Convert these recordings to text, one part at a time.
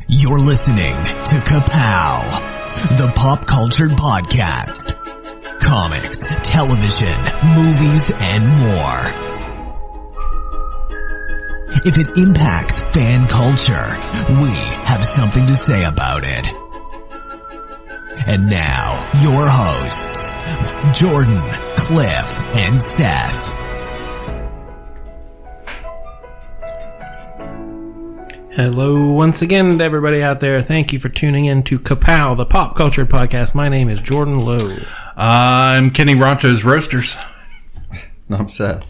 You're listening to Ka-Pow, the pop culture podcast. Comics, television, movies, and more. If it impacts fan culture, we have something to say about it. And now, your hosts, Jordan, Cliff, and Seth. Hello once again to everybody out there. Thank you for tuning in to Ka-Pow, the pop culture podcast. My name is Jordan Lowe. I'm Kenny Ronto's Roasters. No, I'm Seth.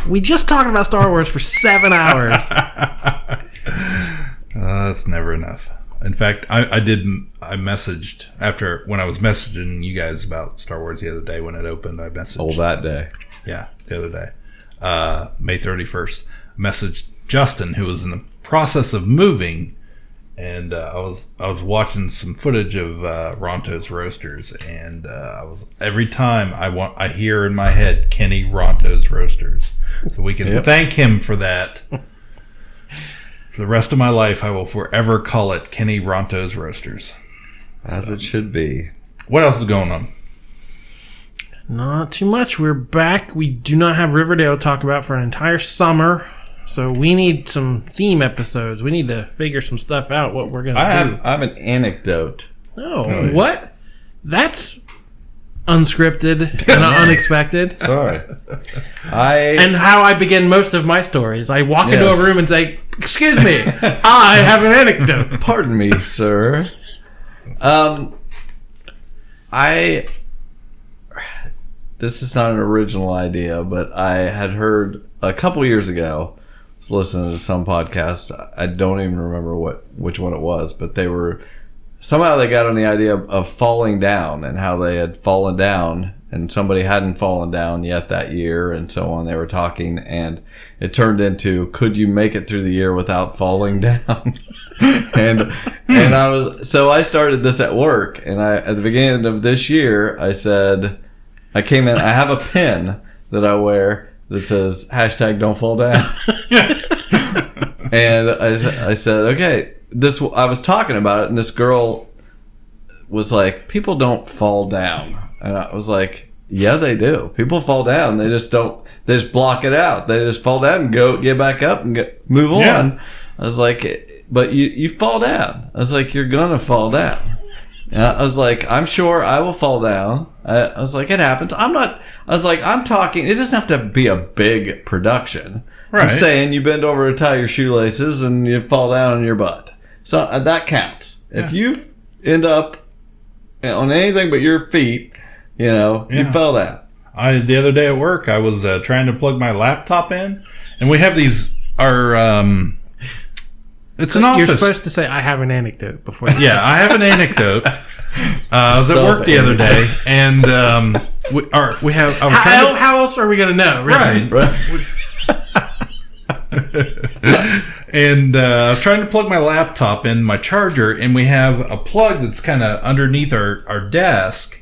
We just talked about Star Wars for 7 hours. That's never enough. In fact, I messaged after when I was messaging you guys about Star Wars the other day when it opened. I messaged. Oh, that day. Yeah, the other day, May 31st. Messaged Justin, who was in the process of moving, and I was watching some footage of Ronto's Roasters, and every time I hear in my head Kenny Ronto's Roasters, so we can thank him for that. For the rest of my life, I will forever call it Kenny Ronto's Roasters, as it should be. What else is going on? Not too much. We're back. We do not have Riverdale to talk about for an entire summer. So we need some theme episodes. We need to figure some stuff out, what we're going to do. I have an anecdote. Oh, what? That's unscripted and unexpected. Sorry. And how I begin most of my stories. I walk into a room and say, "Excuse me, I have an anecdote." Pardon me, sir. This is not an original idea, but I had heard a couple years ago, I was listening to some podcast. I don't even remember which one it was, but they got on the idea of falling down and how they had fallen down and somebody hadn't fallen down yet that year and so on. They were talking and it turned into, could you make it through the year without falling down? and I started this at work, and at the beginning of this year, I said, I came in, I have a pin that I wear that says #don't fall down. And I said, okay, I was talking about it, and this girl was like, people don't fall down. And I was like, yeah, they do. People fall down. They just block it out. They just fall down and get back up and move on. I was like, but you fall down. I was like, you're going to fall down. And I was like, I'm sure I will fall down. I was like, it happens. I'm talking, it doesn't have to be a big production. Right. I'm saying you bend over to tie your shoelaces and you fall down on your butt. So that counts. Yeah. If you end up on anything but your feet, you fell down. The other day at work, I was trying to plug my laptop in, and we have these, it's an office. You're supposed to say, I have an anecdote before you say. I have an anecdote. I was at work the other day, and we have... How else are we going to know? Really? Right. And I was trying to plug my laptop in my charger, and we have a plug that's kind of underneath our desk,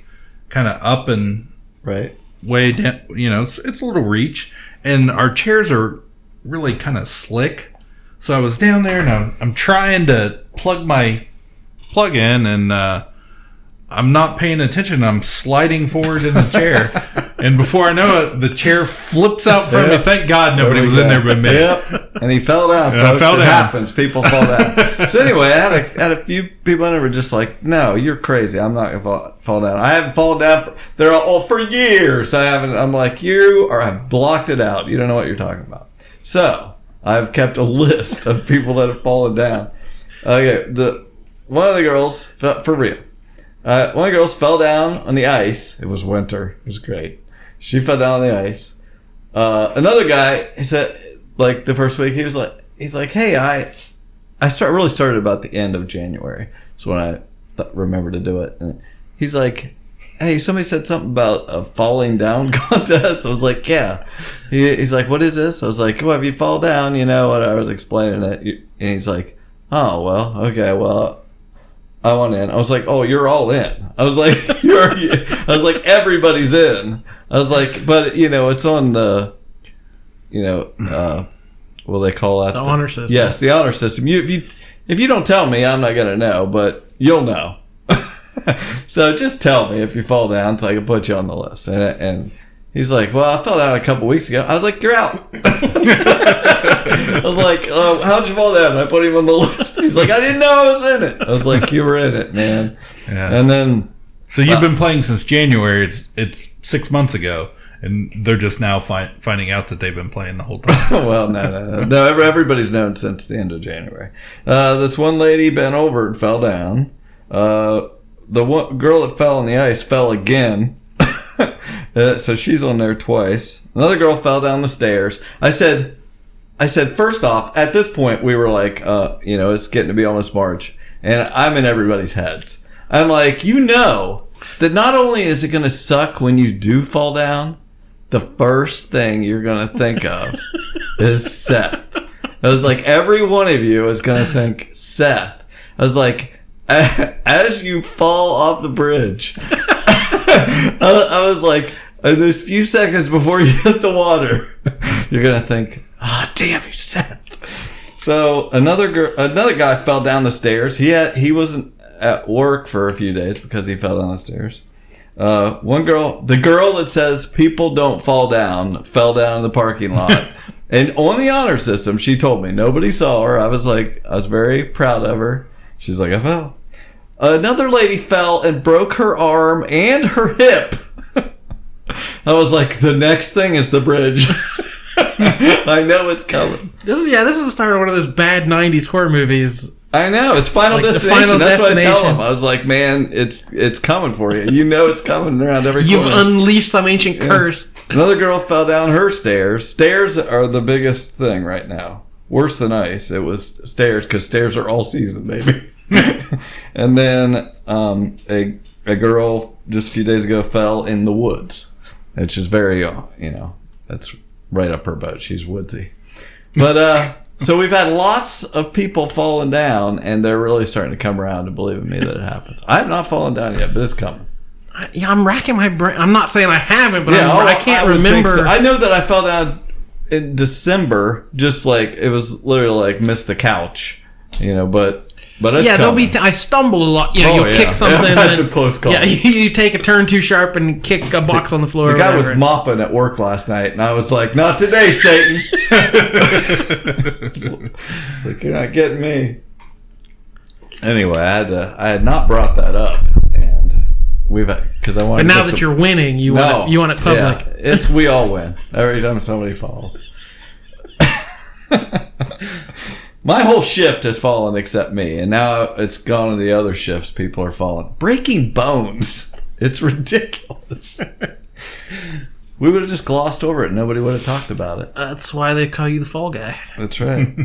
kind of up and way down. It's a little reach, and our chairs are really kind of slick. So I was down there, and I'm trying to plug my plug in, and I'm not paying attention. I'm sliding forward in the chair, and before I know it, the chair flips out from me. Thank God nobody was in there but me. Yep. And he fell down. And I fell down. It happens. People fall down. So anyway, I had a few people that were just like, "No, you're crazy. I'm not gonna fall down. I haven't fallen down for years. I haven't." I'm like, I've blocked it out. You don't know what you're talking about. So I've kept a list of people that have fallen down. Okay, one of the girls, for real. One of the girls fell down on the ice. It was winter. It was great. She fell down on the ice. Another guy, he said, like the first week, he's like, hey, I really started about the end of January. So when I remembered to do it, and he's like, hey, somebody said something about a falling down contest. I was like, yeah. He's like, what is this? I was like, well, if you fall down, what I was explaining it. And he's like, oh, well, okay, well, I want in. I was like, oh, you're all in. I was like, everybody's in. I was like, but, it's on the, what do they call that? The honor system. Yes, the honor system. if you don't tell me, I'm not going to know, but you'll know. So just tell me if you fall down so I can put you on the list. And he's like, well, I fell down a couple weeks ago. I was like, you're out. I was like, oh, how'd you fall down? I put him on the list. He's like, I didn't know I was in it. I was like, you were in it, man. Yeah. And then... So you've been playing since January. It's 6 months ago. And they're just now finding out that they've been playing the whole time. Well, no. Everybody's known since the end of January. This one lady bent over and fell down. The one girl that fell on the ice fell again. So she's on there twice. Another girl fell down the stairs. I said, first off, at this point, we were like, it's getting to be almost March. And I'm in everybody's heads. I'm like, that not only is it going to suck when you do fall down, the first thing you're going to think of is Seth. I was like, every one of you is going to think Seth. I was like, as you fall off the bridge, I was like, in those few seconds before you hit the water, you're going to think, damn you, Seth. So another guy fell down the stairs. He wasn't at work for a few days because he fell down the stairs. One girl, the girl that says people don't fall down, fell down in the parking lot. And on the honor system, she told me nobody saw her. I was very proud of her. She's like, I fell. Another lady fell and broke her arm and her hip. I was like, the next thing is the bridge. I know it's coming. This is the start of one of those bad 90s horror movies. I know, it's Final Destination. That's what I tell them. I was like, man, it's coming for you. You know it's coming around every corner. You've unleashed some ancient curse. Another girl fell down her stairs. Stairs are the biggest thing right now. Worse than ice. It was stairs, because stairs are all season, baby. And then a girl just a few days ago fell in the woods, which is very, that's right up her boat. She's woodsy. But so we've had lots of people falling down, and they're really starting to come around to believe in me that it happens. I have not fallen down yet, but it's coming. I'm racking my brain. I'm not saying I haven't, but I can't remember. So. I know that I fell down in December, just like it was literally like missed the couch, but it's there'll be. I stumble a lot. You'll kick something. Yeah, that's a close call. Yeah, you take a turn too sharp and kick a box on the floor. The guy was mopping at work last night, and I was like, "Not today, Satan." It's like, you're not getting me. Anyway, I had not brought that up, and because I wanted. But now that you're winning, you want it public. Yeah, we all win every time somebody falls. My whole shift has fallen except me, and now it's gone to the other shifts. People are falling. Breaking bones. It's ridiculous. We would have just glossed over it. Nobody would have talked about it. That's why they call you the fall guy. That's right.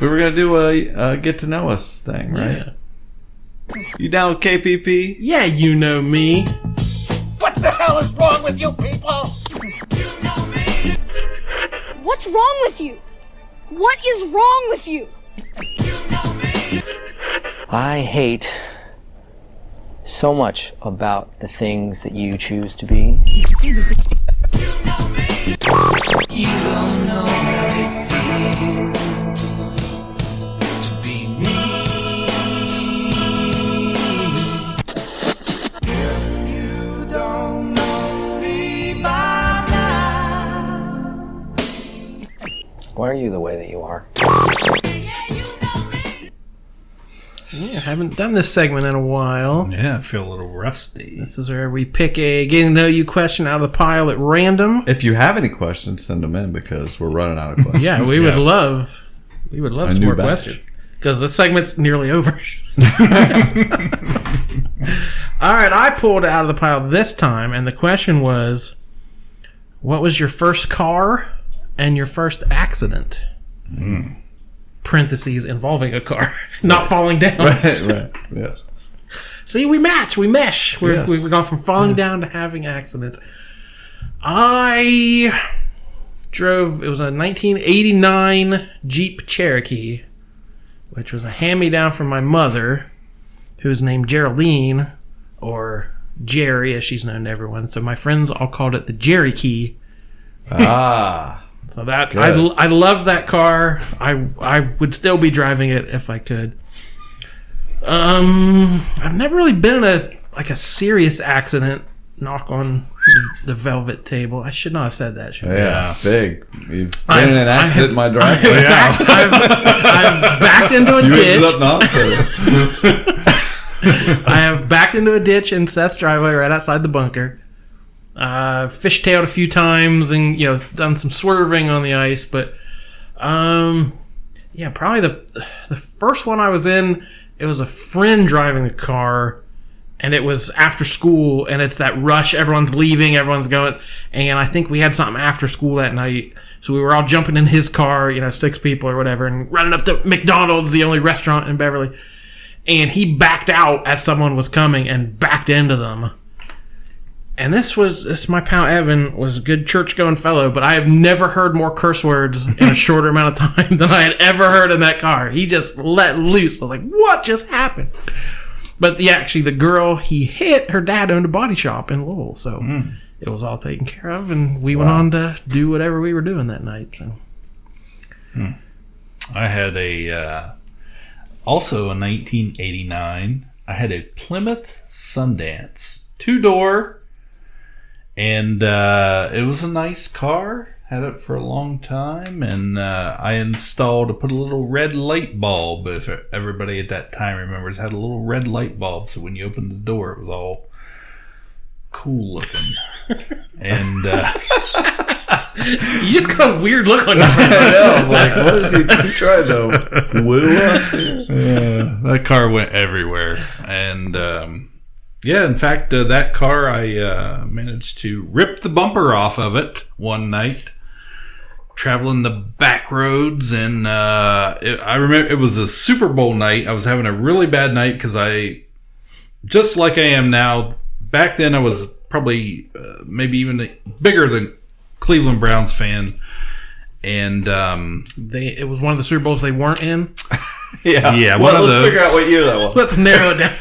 We were going to do a get to know us thing, right? Yeah. You down with KPP? Yeah, you know me. What the hell is wrong with you people? You know me. What's wrong with you? What is wrong with you? You know me. I hate so much about the things that you choose to be. You know me. You don't know how it feels to be me. You don't know me by now. Why are you the way that you are? Yeah, I haven't done this segment in a while. Yeah, I feel a little rusty. This is where we pick a getting to know you question out of the pile at random. If you have any questions, send them in because we're running out of questions. Yeah, we would love some more questions because this segment's nearly over. All right, I pulled it out of the pile this time, and the question was, what was your first car and your first accident? Parentheses involving a car, not falling down. Right, yes. See, we match, we mesh. We've gone from falling down to having accidents. I drove, it was a 1989 Jeep Cherokee, which was a hand-me-down from my mother, who was named Geraldine. Jerry, as she's known to everyone. So my friends all called it the Jerry Key. So that I love that car. I would still be driving it if I could. I've never really been in a serious accident. Knock on the velvet table. I should not have said that. Yeah, big. You've been in an accident in my driveway. I've backed into a ditch. You ended up not. I have backed into a ditch in Seth's driveway right outside the bunker. Fishtailed a few times and done some swerving on the ice, but probably the first one I was in, it was a friend driving the car, and it was after school, and it's that rush, everyone's leaving, everyone's going, and I think we had something after school that night, so we were all jumping in his car, 6 people or whatever, and running up to McDonald's, the only restaurant in Beverly, and he backed out as someone was coming and backed into them. And this my pal Evan was a good church-going fellow, but I have never heard more curse words in a shorter amount of time than I had ever heard in that car. He just let loose. I was like, what just happened? But actually, the girl he hit, her dad owned a body shop in Lowell, so it was all taken care of, and we went on to do whatever we were doing that night. So, I had also in 1989, I had a Plymouth Sundance 2-door. And it was a nice car. Had it for a long time. And I put a little red light bulb. If everybody at that time remembers, had a little red light bulb. So when you opened the door, it was all cool looking. And you just got a weird look on your face. I know. I'm like, what is he trying to woo us? That car went everywhere. And in fact, that car, I managed to rip the bumper off of it one night, traveling the back roads. And I remember it was a Super Bowl night. I was having a really bad night because just like I am now, back then I was probably maybe even bigger than Cleveland Browns fan. And it was one of the Super Bowls they weren't in. Yeah. Well, let's figure out what year that was. Let's narrow it down.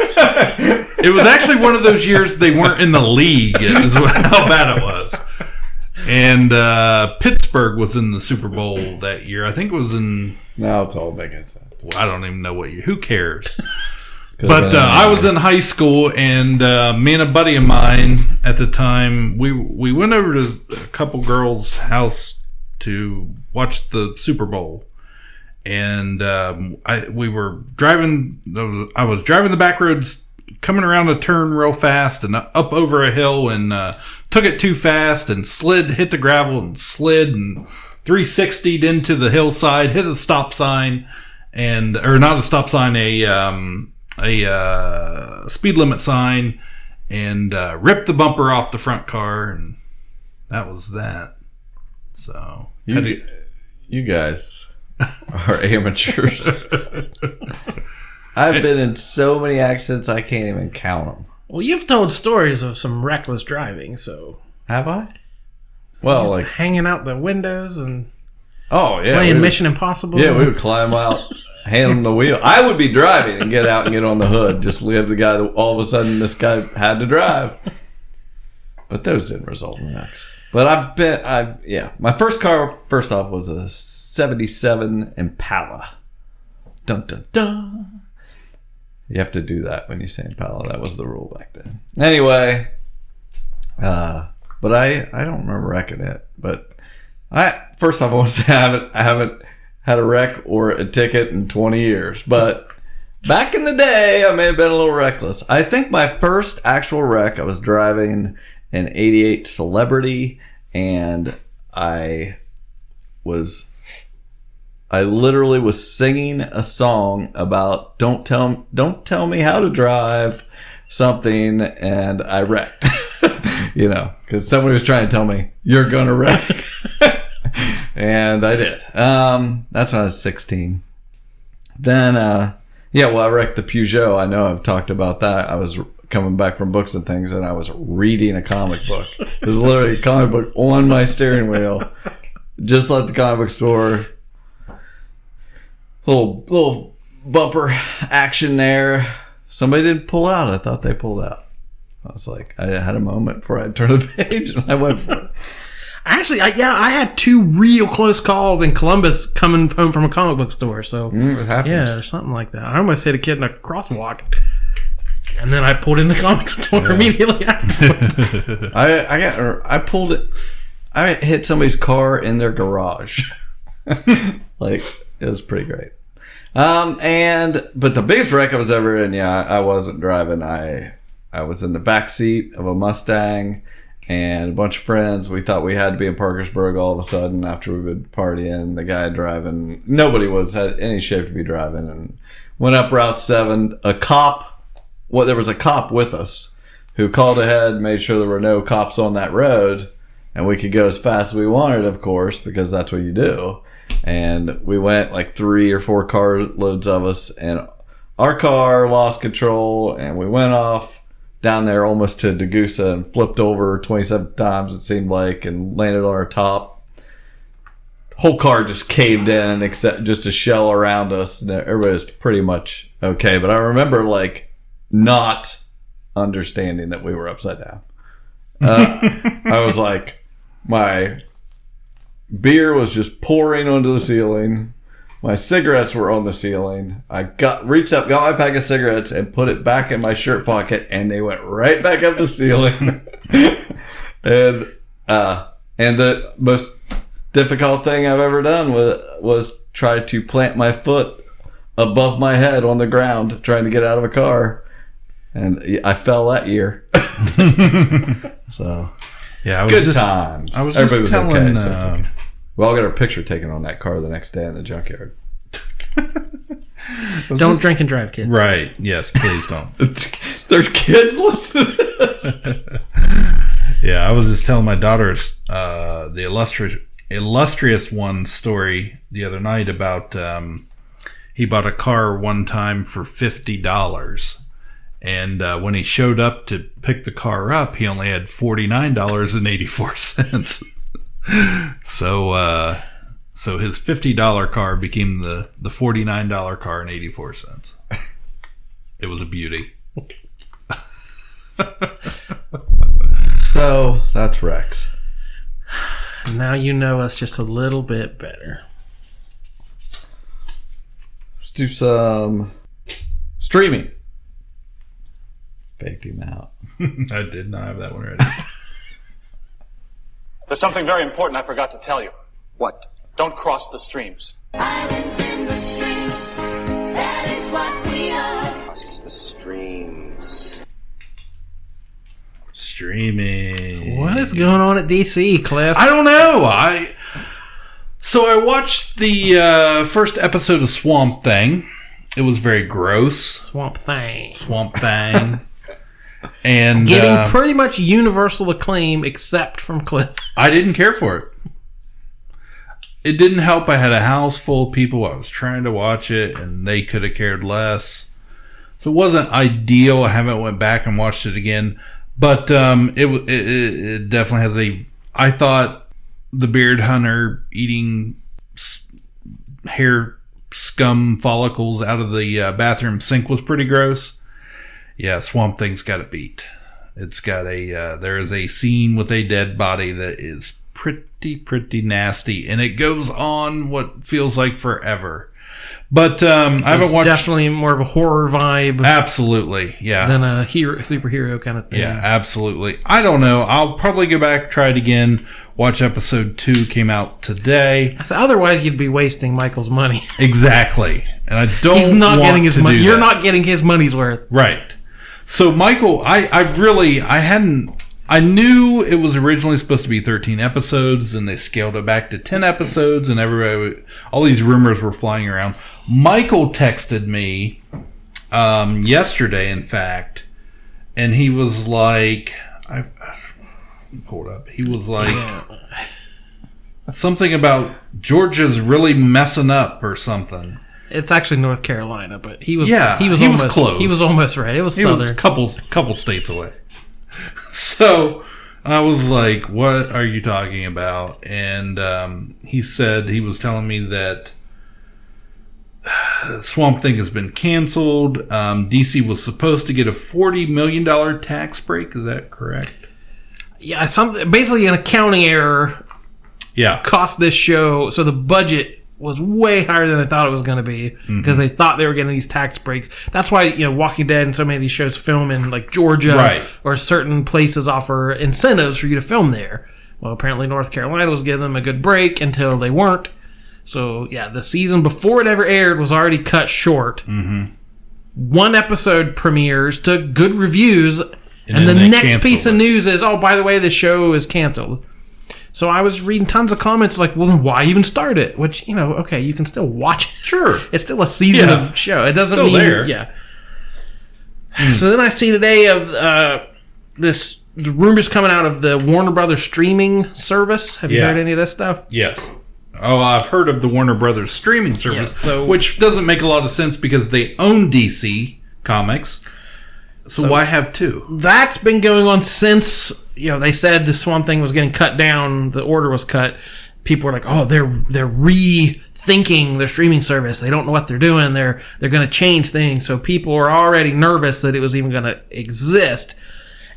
It was actually one of those years they weren't in the league. Is how bad it was. And Pittsburgh was in the Super Bowl that year. I think it was in. Now it's all making sense. Well, I don't even know what year. Who cares? But I was in high school, and me and a buddy of mine at the time, we went over to a couple girls' house to watch the Super Bowl. And we were driving. I was driving the back roads, coming around a turn real fast and up over a hill, and took it too fast and hit the gravel and slid and 360'd into the hillside, hit a stop sign, or not a stop sign, a speed limit sign, and ripped the bumper off the front car, and that was that. So you guys are amateurs. I've been in so many accidents I can't even count them. Well, you've told stories of some reckless driving, so have I? Well, like hanging out the windows and playing Mission Impossible. Yeah, we would climb out, hand the wheel. I would be driving and get out and get on the hood. Just leave the guy. All of a sudden, this guy had to drive. But those didn't result in wrecks. But my first car, first off, was a 77 Impala. Dun, dun, dun. You have to do that when you say Impala. That was the rule back then. Anyway, but I don't remember wrecking it. But first off, I want to say I haven't had a wreck or a ticket in 20 years. But back in the day, I may have been a little reckless. I think my first actual wreck, I was driving an 88 Celebrity, and I literally was singing a song about don't tell me how to drive something, and I wrecked. Because somebody was trying to tell me you're gonna wreck, and I did. That's when I was 16. Then I wrecked the Peugeot. I know I've talked about that. I was coming back from books and things, and I was reading a comic book. It was literally a comic book on my steering wheel. Just like the comic book store. Little bumper action there. Somebody didn't pull out. I thought they pulled out. I was like, I had a moment before I turned the page, and I went for it. Actually, I had 2 real close calls in Columbus coming home from a comic book store. So It happened. yeah, there's something like that. I almost hit a kid in a crosswalk, and then I pulled in the comic store immediately afterwards. I hit somebody's car in their garage. Like, it was pretty great. But the biggest wreck I was ever in, I wasn't driving. I was in the back seat of a Mustang, and a bunch of friends. We thought we had to be in Parkersburg all of a sudden after we'd been partying. The guy driving, nobody had any shape to be driving, and went up Route 7. There was a cop with us who called ahead, made sure there were no cops on that road, and we could go as fast as we wanted, of course, because that's what you do. And we went like 3 or 4 car loads of us, and our car lost control, and we went off down there almost to Degussa and flipped over 27 times, it seemed like, and landed on our top. Whole car just caved in except just a shell around us, and everybody was pretty much okay. But I remember like not understanding that we were upside down. I was like, my beer was just pouring onto the ceiling. My cigarettes were on the ceiling. I reached up, got my pack of cigarettes, and put it back in my shirt pocket, and they went right back up the ceiling. And the most difficult thing I've ever done was try to plant my foot above my head on the ground, trying to get out of a car, and I fell that year. So Yeah, good times. I was Everybody just was telling. okay. So we all got our picture taken on that car the next day in the junkyard. Don't drink and drive, kids. Right. Yes, please don't. There's kids listening to this. Yeah, I was just telling my daughters the illustrious one story the other night about he bought a car one time for $50. And when he showed up to pick the car up, he only had $49.84. So his $50 car became the $49 car and 84 cents. It was a beauty. So that's Rex. Now you know us just a little bit better. Let's do some streaming. Baked him out. I did not have that one ready. There's something very important I forgot to tell you. What? Don't cross the streams. Islands in the stream, that is what we are. Cross the streams. Streaming. What is going on at DC, Cliff? I don't know. I watched the first episode of Swamp Thing. It was very gross. Swamp Thing. And getting pretty much universal acclaim except from Cliff. I didn't care for it. It didn't help. I had a house full of people. I was trying to watch it, and they could have cared less. So it wasn't ideal. I haven't went back and watched it again, but it definitely has a. I thought the beard hunter eating hair scum follicles out of the bathroom sink was pretty gross. Yeah, Swamp Thing's got it beat. It's got a. There is a scene with a dead body that is pretty nasty, and it goes on what feels like forever. But I haven't watched. Definitely more of a horror vibe. Absolutely, yeah. Than a superhero kind of thing. Yeah, absolutely. I don't know. I'll probably go back, try it again. Watch episode 2. Came out today. So otherwise, you'd be wasting Michael's money. Exactly, and I don't. He's not want getting his to money. do You're that. not getting his money's worth. Right. So Michael, I knew it was originally supposed to be 13 episodes, and they scaled it back to 10 episodes, and all these rumors were flying around. Michael texted me yesterday, in fact, and he was like, hold up. He was like something about Georgia's really messing up or something. It's actually North Carolina, but he was almost close. He was almost right. It was He southern. was a couple states away. So I was like, what are you talking about? And he said, he was telling me that Swamp Thing has been canceled. DC was supposed to get a $40 million tax break. Is that correct? Yeah, basically an accounting error. Yeah, cost this show. So the budget was way higher than they thought it was going to be because they thought they were getting these tax breaks. That's why Walking Dead and so many of these shows film in like Georgia, or certain places offer incentives for you to film there. Well, apparently North Carolina was giving them a good break until they weren't. So yeah, the season before it ever aired was already cut short. One episode premieres to good reviews, and the next piece of news is, oh, by the way, the show is canceled. So I was reading tons of comments like, well, then why even start it? Which, okay, you can still watch it. Sure. It's still a season of show. It doesn't mean... there. Yeah. So then I see today of the rumors coming out of the Warner Brothers streaming service. Have you heard any of this stuff? Yes. Oh, I've heard of the Warner Brothers streaming service, which doesn't make a lot of sense because they own DC Comics. So why have two? That's been going on since, they said the Swamp Thing was getting cut down, the order was cut. People were like, oh, they're rethinking their streaming service. They don't know what they're doing. They're going to change things. So people were already nervous that it was even going to exist.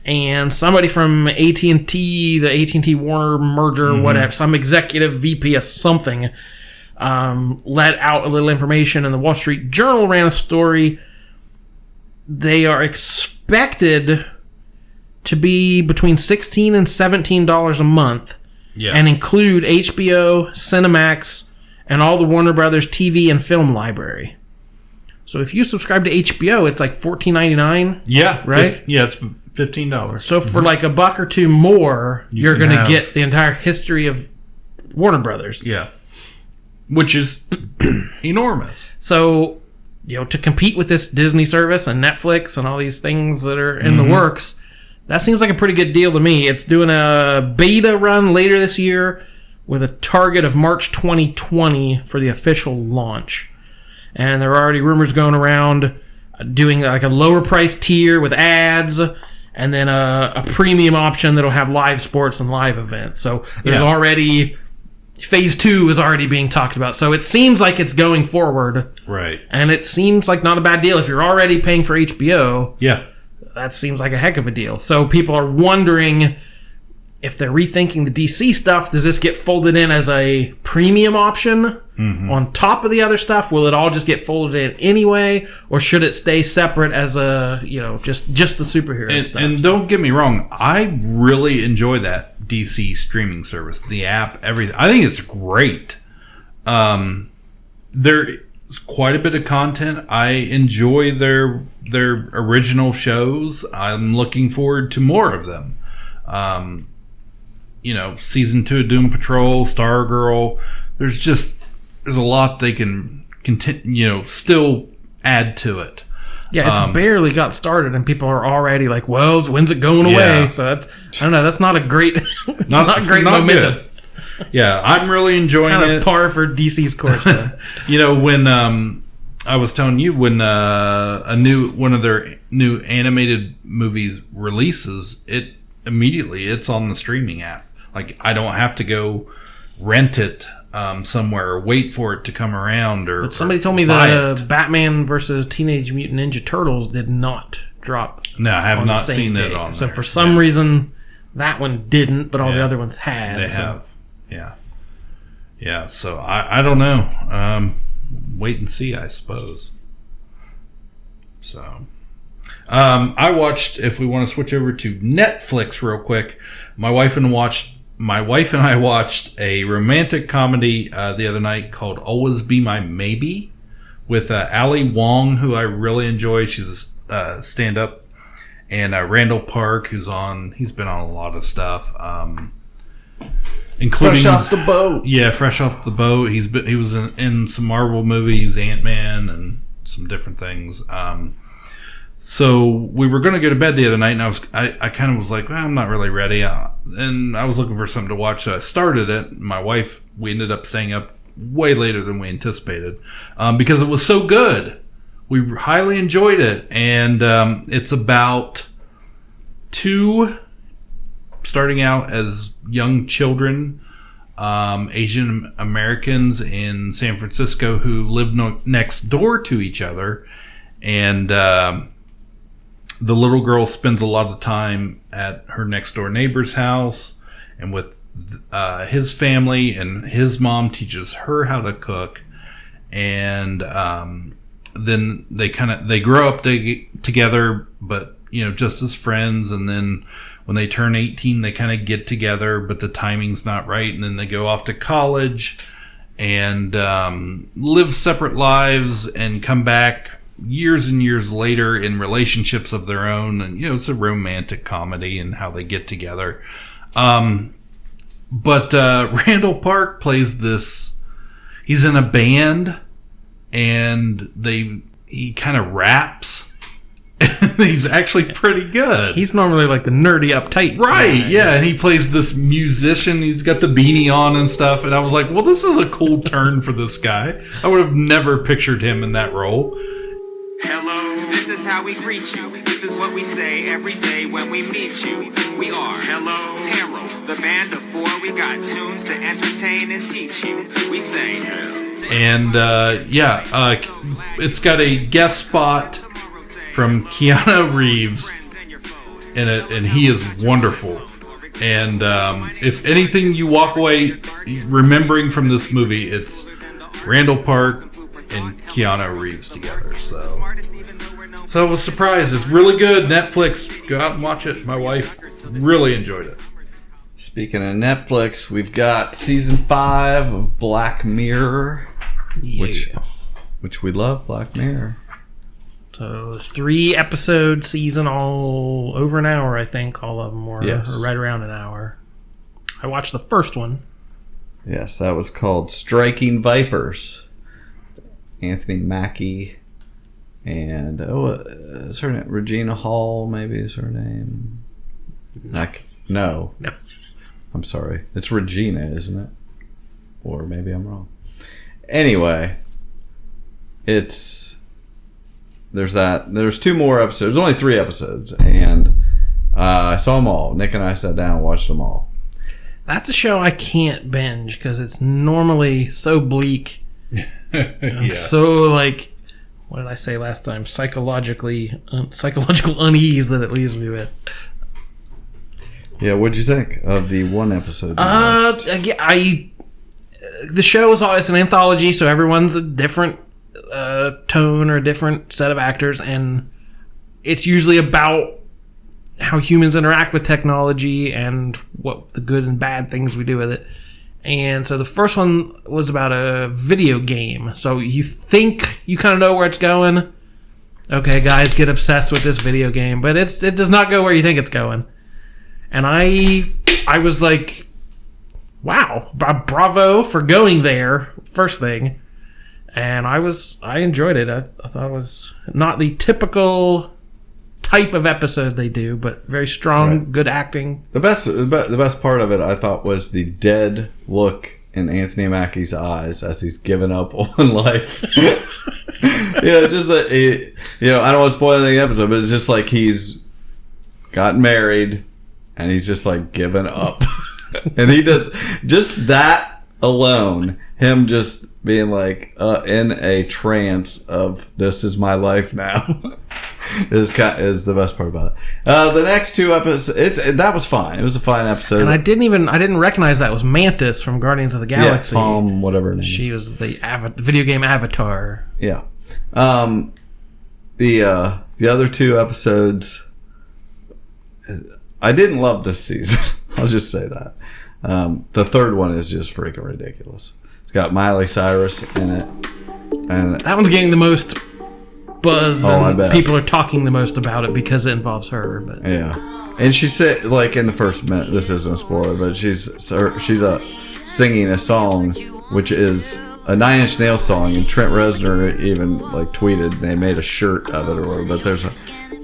And somebody from AT&T, the AT&T Warner merger, whatever, some executive VP of something, let out a little information, and the Wall Street Journal ran a story. They are expected to be between $16 and $17 a month, and include HBO, Cinemax, and all the Warner Brothers TV and film library. So if you subscribe to HBO, it's like $14.99. Yeah, right. It's $15. So for like $1 or $2 more, you're going to get the entire history of Warner Brothers. Yeah, which is enormous. So, to compete with this Disney service and Netflix and all these things that are in the works, that seems like a pretty good deal to me. It's doing a beta run later this year with a target of March 2020 for the official launch. And there are already rumors going around doing like a lower price tier with ads, and then a premium option that'll have live sports and live events. So there's already... Phase 2 is already being talked about. So it seems like it's going forward. Right. And it seems like not a bad deal. If you're already paying for HBO, that seems like a heck of a deal. So people are wondering if they're rethinking the DC stuff, does this get folded in as a premium option on top of the other stuff? Will it all just get folded in anyway? Or should it stay separate as a, just the superhero stuff? And don't get me wrong, I really enjoy that DC streaming service, the app, everything. I think it's great. There's quite a bit of content. I enjoy their original shows. I'm looking forward to more of them. Season 2 of Doom Patrol, Stargirl. There's a lot they can continue, still add to it. Yeah, it's barely got started, and people are already like, "Well, when's it going away?" So I don't know. That's not a great, not great momentum. Good. Yeah, I'm really enjoying kind it. Of par for DC's course. When I was telling you when one of their new animated movies releases, it's on the streaming app. Like I don't have to go rent it somewhere or wait for it to come around. But somebody told me that Batman versus Teenage Mutant Ninja Turtles did not drop. No, I have not seen it on So there. for some reason, that one didn't, but all the other ones had. They have. Yeah. So I don't know. Wait and see, I suppose. So I watched. If we want to switch over to Netflix real quick, my wife and I watched a romantic comedy the other night called Always Be My Maybe with Ali Wong, who I really enjoy. She's a stand-up. And Randall Park, he's been on a lot of stuff. Including Fresh Off the Boat. Yeah, Fresh Off the Boat. He was in some Marvel movies, Ant-Man, and some different things. So we were going to go to bed the other night, and I kind of was like, well, I'm not really ready. And I was looking for something to watch, so I started it. My wife, we ended up staying up way later than we anticipated because it was so good. We highly enjoyed it, and it's about two starting out as young children Asian Americans in San Francisco who live next door to each other, and the little girl spends a lot of time at her next door neighbor's house and with his family, and his mom teaches her how to cook, and then they grow up together, but just as friends, and then when they turn 18 they kind of get together, but the timing's not right, and then they go off to college and live separate lives and come back years and years later in relationships of their own, and it's a romantic comedy and how they get together. But Randall Park plays this. He's in a band, and he kind of raps. He's actually pretty good. He's normally like the nerdy, uptight, right? Yeah, and he plays this musician. He's got the beanie on and stuff. And I was like, well, this is a cool turn for this guy. I would have never pictured him in that role. Hello, this is how we greet you. This is what we say every day when we meet you. We are Hello Peril, the band of four. We got tunes to entertain and teach you. We say, and it's got a guest spot from Keanu Reeves in it, and he is wonderful. And if anything you walk away remembering from this movie, it's Randall Park and Keanu Reeves together. So I was surprised. It's really good. Netflix, go out and watch it. My wife really enjoyed it. Speaking of Netflix, we've got season 5 of Black Mirror, which we love. Black Mirror. So 3-episode season, all over an hour, I think. All of them were or right around an hour. I watched the first one. Yes, that was called Striking Vipers. Anthony Mackie and is her name Regina Hall? Maybe is her name. No. I'm sorry. It's Regina, isn't it? Or maybe I'm wrong. Anyway, there's 2 more episodes. There's only 3 episodes, and I saw them all. Nick and I sat down and watched them all. That's a show I can't binge because it's normally so bleak. So what did I say last time? Psychological unease that it leaves me with. Yeah, what'd you think of the one episode? The show it's an anthology, so everyone's a different tone or a different set of actors, and it's usually about how humans interact with technology and what the good and bad things we do with it. And so the first one was about a video game. So you think you kind of know where it's going. Okay, guys, get obsessed with this video game, but it does not go where you think it's going. And I was like, wow, bravo for going there, first thing. And I enjoyed it. I thought it was not the typical type of episode they do, but very strong, good acting. The best part of it, I thought, was the dead look in Anthony Mackie's eyes as he's given up on life. Just that I don't want to spoil the episode, but it's just like he's gotten married and he's just like given up. And he does just that alone, him just being like in a trance of this is my life now. is the best part about it. The next 2 episodes, that was fine. It was a fine episode. And I didn't recognize that was Mantis from Guardians of the Galaxy. Yeah, Palm, whatever her name She is. was the video game avatar. Yeah. The other 2 episodes, I didn't love this season. I'll just say that. The third one is just freaking ridiculous. It's got Miley Cyrus in it, and that one's getting the most buzz, and bet. People are talking the most about it because it involves her. But yeah, and she said, like, in the first minute, this isn't a spoiler, but she's singing a song which is a 9 Inch Nails song, and Trent Reznor even tweeted they made a shirt of it or whatever. But there's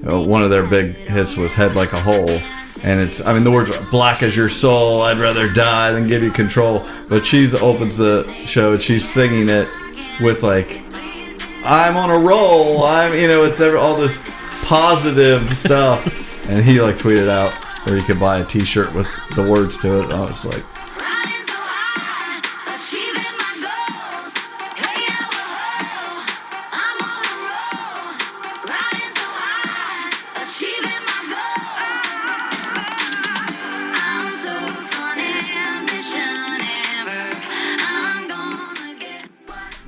one of their big hits was "Head Like a Hole." And the words are black as your soul, I'd rather die than give you control. But she opens the show and she's singing it with I'm on a roll. It's all this positive stuff. And he tweeted out where you could buy a t-shirt with the words to it. And I was like,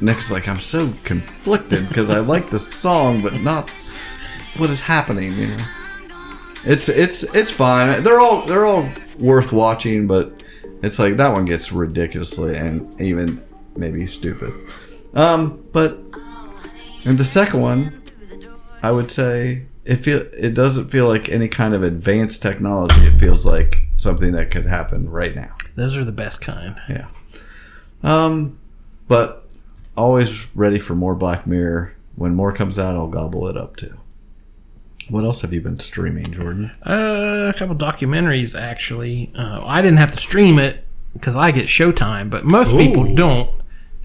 Nick's like, I'm so conflicted because I like the song, but not what is happening. You know, it's fine. They're all worth watching, but it's like that one gets ridiculously and even maybe stupid. But and the second one, I would say it doesn't feel like any kind of advanced technology. It feels like something that could happen right now. Those are the best kind. Yeah. But always ready for more Black Mirror. When more comes out, I'll gobble it up too. What else have you been streaming, Jordan? A couple documentaries, actually. I didn't have to stream it because I get Showtime, but most people don't,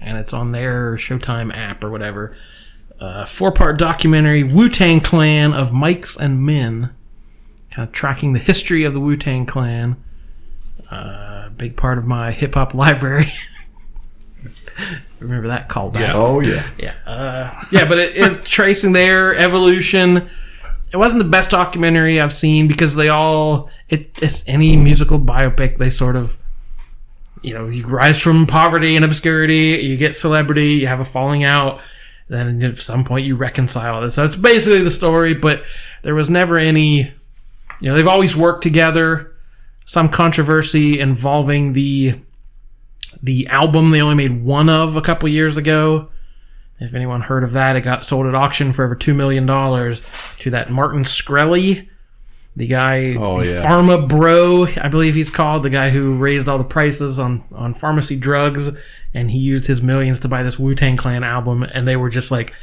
and it's on their Showtime app or whatever. 4-part documentary, Wu-Tang Clan of Mics and Men, kind of tracking the history of the Wu-Tang Clan. Big part of my hip-hop library. Remember that callback? Yeah. Oh, yeah. Yeah, but it tracing their evolution. It wasn't the best documentary I've seen because it's any musical biopic, they sort of, you rise from poverty and obscurity, you get celebrity, you have a falling out, then at some point you reconcile this. So it's basically the story, but there was never any, they've always worked together. Some controversy involving the album they only made one of a couple years ago. If anyone heard of that, it got sold at auction for over $2 million to that Martin Shkreli, the guy, Pharma Bro, I believe he's called, the guy who raised all the prices on pharmacy drugs, and he used his millions to buy this Wu-Tang Clan album, and they were just like,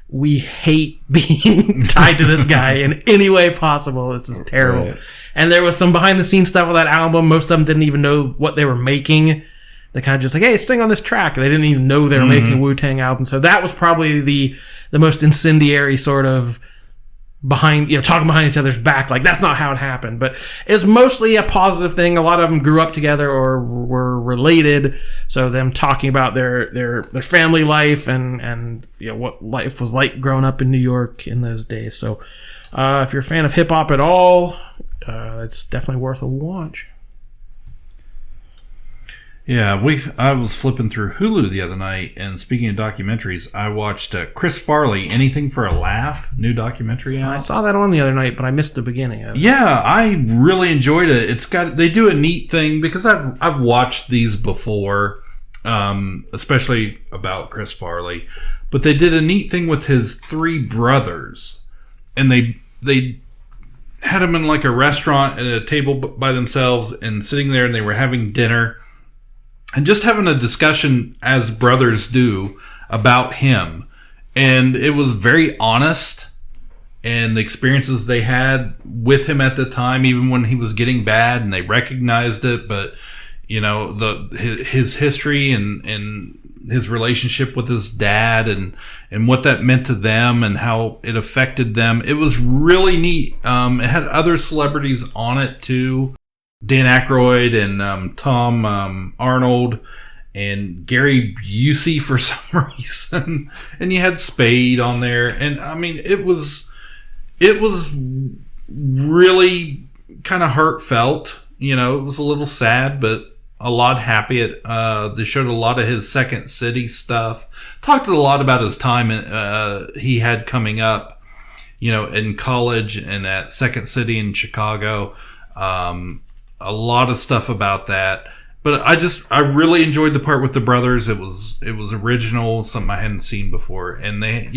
we hate being tied to this guy in any way possible. This is terrible. Right. And there was some behind-the-scenes stuff with that album. Most of them didn't even know what they were making. They kind of just like, hey, sing on this track. They didn't even know they were making a Wu-Tang album. So that was probably the most incendiary sort of talking behind each other's back. Like, that's not how it happened. But it's mostly a positive thing. A lot of them grew up together or were related. So them talking about their family life and what life was like growing up in New York in those days. So if you're a fan of hip-hop at all, it's definitely worth a watch. Yeah, I was flipping through Hulu the other night, and speaking of documentaries, I watched Chris Farley, Anything for a Laugh, new documentary out. I saw that on the other night, but I missed the beginning of it. Yeah, I really enjoyed it. They do a neat thing, because I've watched these before, especially about Chris Farley, but they did a neat thing with his 3 brothers, and they had them in like a restaurant at a table by themselves and sitting there, and they were having dinner. And just having a discussion, as brothers do, about him. And it was very honest. And the experiences they had with him at the time, even when he was getting bad, and they recognized it. But, his history and his relationship with his dad and what that meant to them and how it affected them. It was really neat. It had other celebrities on it, too. Dan Aykroyd and Tom Arnold and Gary Busey for some reason, and you had Spade on there, and I mean it was really kind of heartfelt. It was a little sad, but a lot happy. They showed a lot of his Second City stuff. Talked a lot about his time he had coming up, in college and at Second City in Chicago. A lot of stuff about that, but I really enjoyed the part with the brothers. It was original, something I hadn't seen before, and they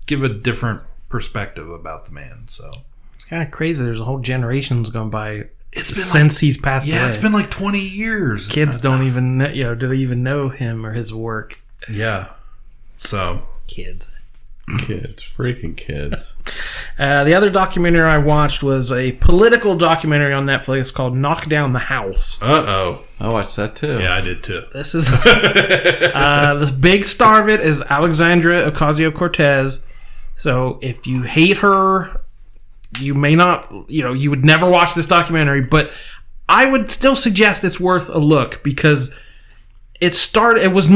give a different perspective about the man. So it's kind of crazy. There's a whole generation's gone by since he's passed away. Yeah, it's been like 20 years. Kids don't even do they even know him or his work? Yeah, so kids. Freaking kids. The other documentary I watched was a political documentary on Netflix called Knock Down the House. Uh-oh. I watched that too. Yeah, I did too. This is this big star of it is Alexandria Ocasio-Cortez. So if you hate her, you may not, you would never watch this documentary, but I would still suggest it's worth a look because it was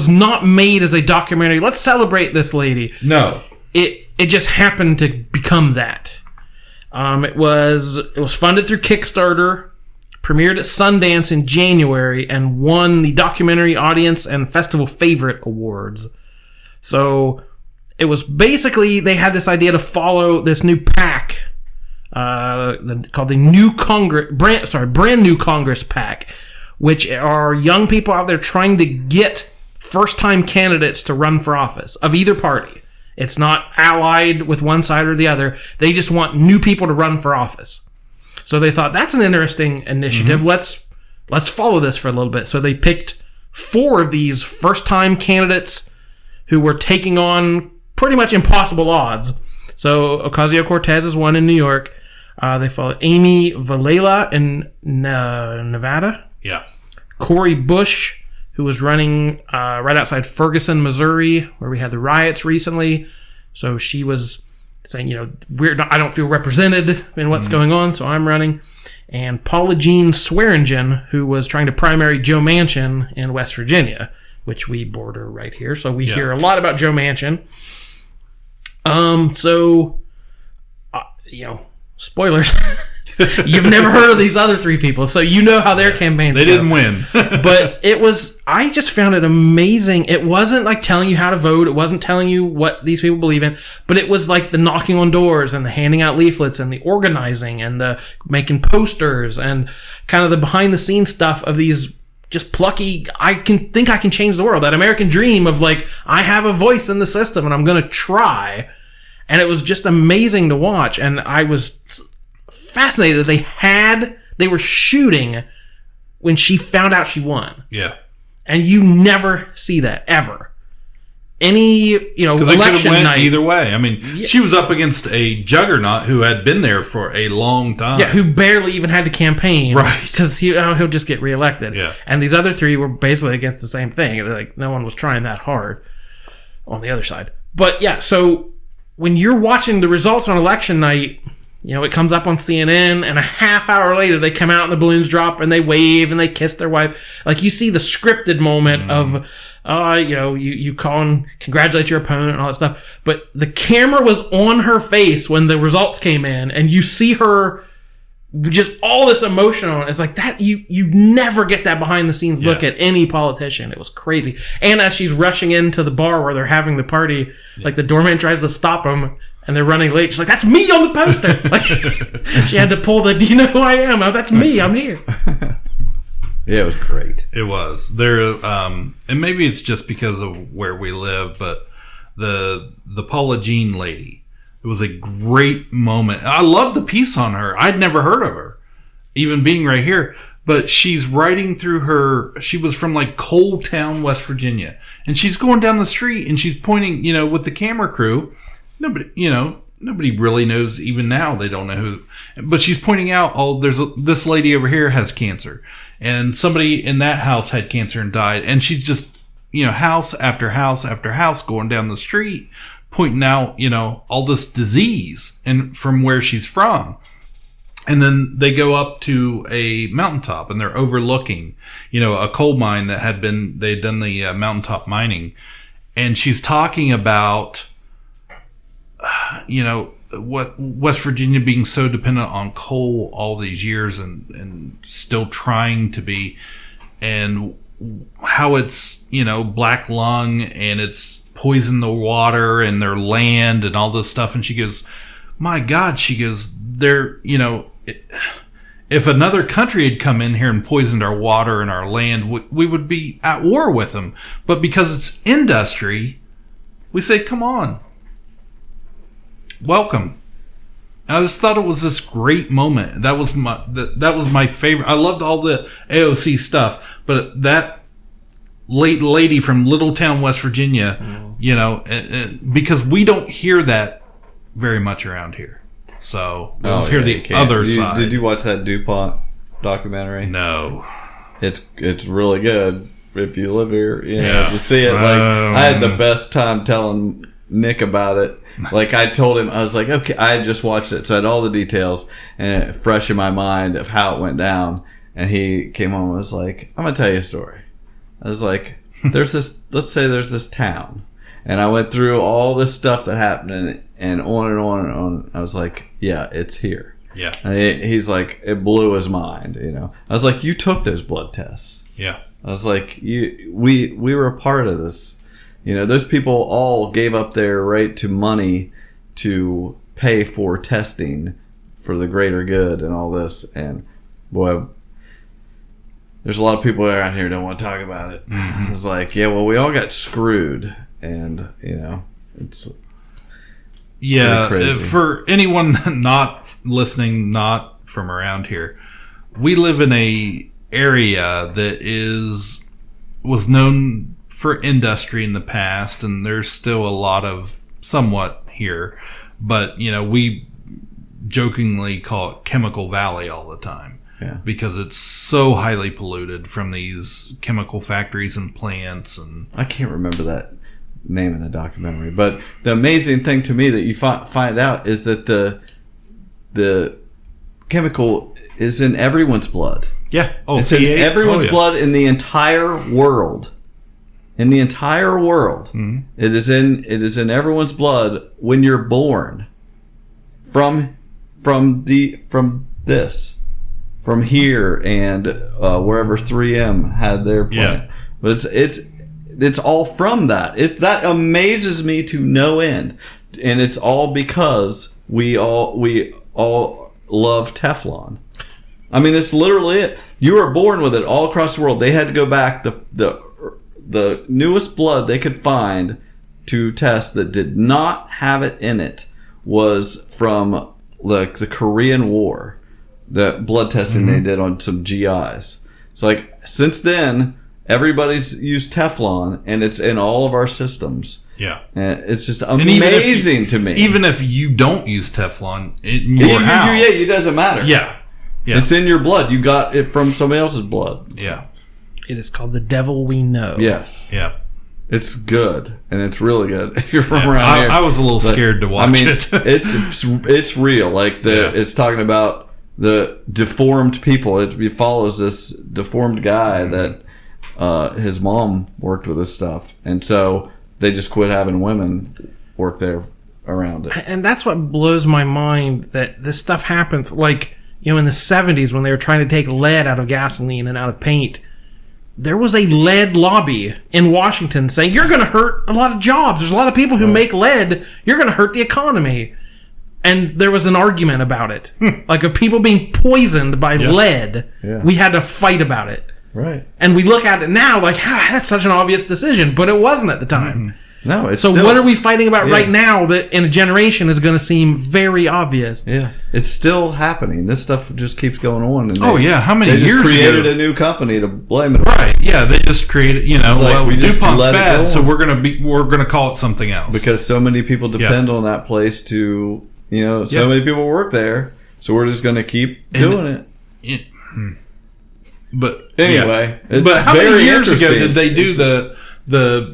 not made as a documentary. Let's celebrate this lady. No. It just happened to become that. It was funded through Kickstarter, premiered at Sundance in January and won the Documentary Audience and Festival Favorite Awards. So it was basically, they had this idea to follow this new PAC called the New Congress, brand new Congress PAC, which are young people out there trying to get first-time candidates to run for office of either party. It's not allied with one side or the other. They just want new people to run for office. So they thought, that's an interesting initiative. Let's follow this for a little bit. So they picked 4 of these first-time candidates who were taking on pretty much impossible odds. So Ocasio-Cortez is one in New York. They followed Amy Vilela in Nevada. Yeah. Cori Bush, who was running right outside Ferguson, Missouri, where we had the riots recently. So she was saying, I don't feel represented in what's going on, so I'm running. And Paula Jean Swearingen, who was trying to primary Joe Manchin in West Virginia, which we border right here. So we hear a lot about Joe Manchin. Spoilers. You've never heard of these other 3 people, so you know how their campaigns They didn't win. But I just found it amazing. It wasn't like telling you how to vote. It wasn't telling you what these people believe in, but it was like the knocking on doors and the handing out leaflets and the organizing and the making posters and kind of the behind the scenes stuff of these just plucky, I can change the world. That American dream of like, I have a voice in the system and I'm going to try. And it was just amazing to watch. And I was fascinated that they were shooting when she found out she won. Yeah. And you never see that ever. Any, election night. Either way. I mean, she was up against a juggernaut who had been there for a long time. Yeah, who barely even had to campaign. Right. Because he'll just get reelected. Yeah. And these other 3 were basically against the same thing. Like, no one was trying that hard on the other side. But yeah, so when you're watching the results on election night, it comes up on CNN, and a half hour later they come out and the balloons drop and they wave and they kiss their wife. Like, you see the scripted moment of, you call and congratulate your opponent and all that stuff. But the camera was on her face when the results came in, and you see her just all this emotion on it. It's like that. You never get that behind the scenes look at any politician. It was crazy. And as she's rushing into the bar where they're having the party, like the doorman tries to stop them and they're running late. She's like, "That's me on the poster." Like, she had to pull the, "Do you know who I am?" Oh, that's me. I'm here. Yeah, it was great. It was there, and maybe it's just because of where we live, but the Paula Jean lady. It was a great moment. I love the piece on her. I'd never heard of her, even being right here. But she's riding through she was from like Coal Town, West Virginia. And she's going down the street and she's pointing, with the camera crew. Nobody really knows, even now, they don't know who. But she's pointing out, this lady over here has cancer. And somebody in that house had cancer and died. And she's just, house after house after house going down the street, pointing out, all this disease and from where she's from. And then they go up to a mountaintop and they're overlooking, a coal mine that they'd done the mountaintop mining. And she's talking about, what West Virginia being so dependent on coal all these years and still trying to be, and how it's, black lung and it's poison the water and their land and all this stuff. And she goes, my God, she goes, they're, if another country had come in here and poisoned our water and our land, we would be at war with them. But because it's industry, we say, come on, welcome. And I just thought it was this great moment. That was my favorite. I loved all the AOC stuff, but that lady from Littletown, West Virginia, because we don't hear that very much around here. So let's hear the other side. Did you watch that DuPont documentary? No. It's really good if you live here. To see it. Like, I had the best time telling Nick about it. Like, I told him, I was like, okay, I had just watched it, so I had all the details and it fresh in my mind of how it went down. And he came home and was like, I'm gonna tell you a story. I was like, let's say there's this town. And I went through all this stuff that happened and on and on and on. I was like, yeah, it's here. Yeah. And he's like, it blew his mind, you know. I was like, you took those blood tests. Yeah. I was like, we were a part of this. You know, those people all gave up their right to money to pay for testing for the greater good and all this. And boy, there's a lot of people around here who don't want to talk about it. Mm-hmm. It's like, yeah, well, we all got screwed, and you know, it's crazy. For anyone not listening, not from around here, we live in a area that was known for industry in the past, and there's still a lot of somewhat here, but you know, we jokingly call it Chemical Valley all the time. Yeah. Because it's so highly polluted from these chemical factories and plants. And I can't remember that name in the documentary, but the amazing thing to me that you find out is that the chemical is in everyone's blood. Yeah. It's in everyone's blood in the entire world. In the entire world. Mm-hmm. It is in everyone's blood when you're born. From here and wherever 3M had their plant. Yeah. But it's all from that. That amazes me to no end. And it's all because we all love Teflon. I mean, it's literally it. You were born with it all across the world. They had to go back the newest blood they could find to test that did not have it in it was from the Korean War. The blood testing they did on some GIs. It's like, since then, everybody's used Teflon, and it's in all of our systems. Yeah. And it's just amazing to me. Even if you don't use Teflon in your house. It doesn't matter. Yeah. Yeah. It's in your blood. You got it from somebody else's blood. Yeah. It is called The Devil We Know. Yes. Yeah. It's good, and it's really good. If you're from around here, I was a little scared to watch it. it's real. Like it's talking about the deformed people. It follows this deformed guy that his mom worked with this stuff, and so they just quit having women work there around it. And that's what blows my mind, that this stuff happens. Like, you know, in the 70s when they were trying to take lead out of gasoline and out of paint, there was a lead lobby in Washington saying, you're going to hurt a lot of jobs. There's a lot of people who make lead. You're going to hurt the economy. And there was an argument about it. Like, of people being poisoned by lead. Yeah. We had to fight about it. Right. And we look at it now like, that's such an obvious decision. But it wasn't at the time. Mm-hmm. No, it's so what are we fighting about right now that in a generation is going to seem very obvious? Yeah, it's still happening. This stuff just keeps going on. And how many they years just created ago? A new company to blame it. Right? Yeah, they just created. You know, like, DuPont's bad, so we're gonna call it something else because so many people depend on that place to, you know, so many people work there. So we're just gonna keep doing it. But anyway, but how many years ago did they do the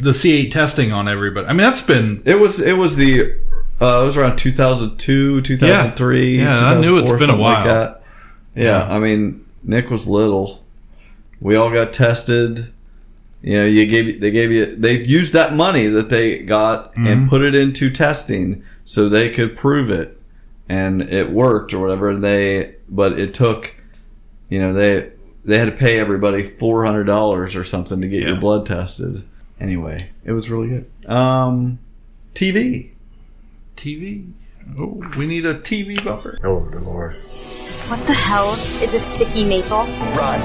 C8 testing on everybody? I mean, that's been... It was around 2002, 2003. Yeah, I knew it's been a while. Like that. Yeah, I mean, Nick was little. We all got tested. You know, they used that money that they got and put it into testing so they could prove it, and it worked or whatever. But it took, you know, they had to pay everybody $400 or something to get your blood tested. Anyway, it was really good. TV. Oh, we need a TV bumper. Oh, Lord. What the hell is a sticky maple? Run,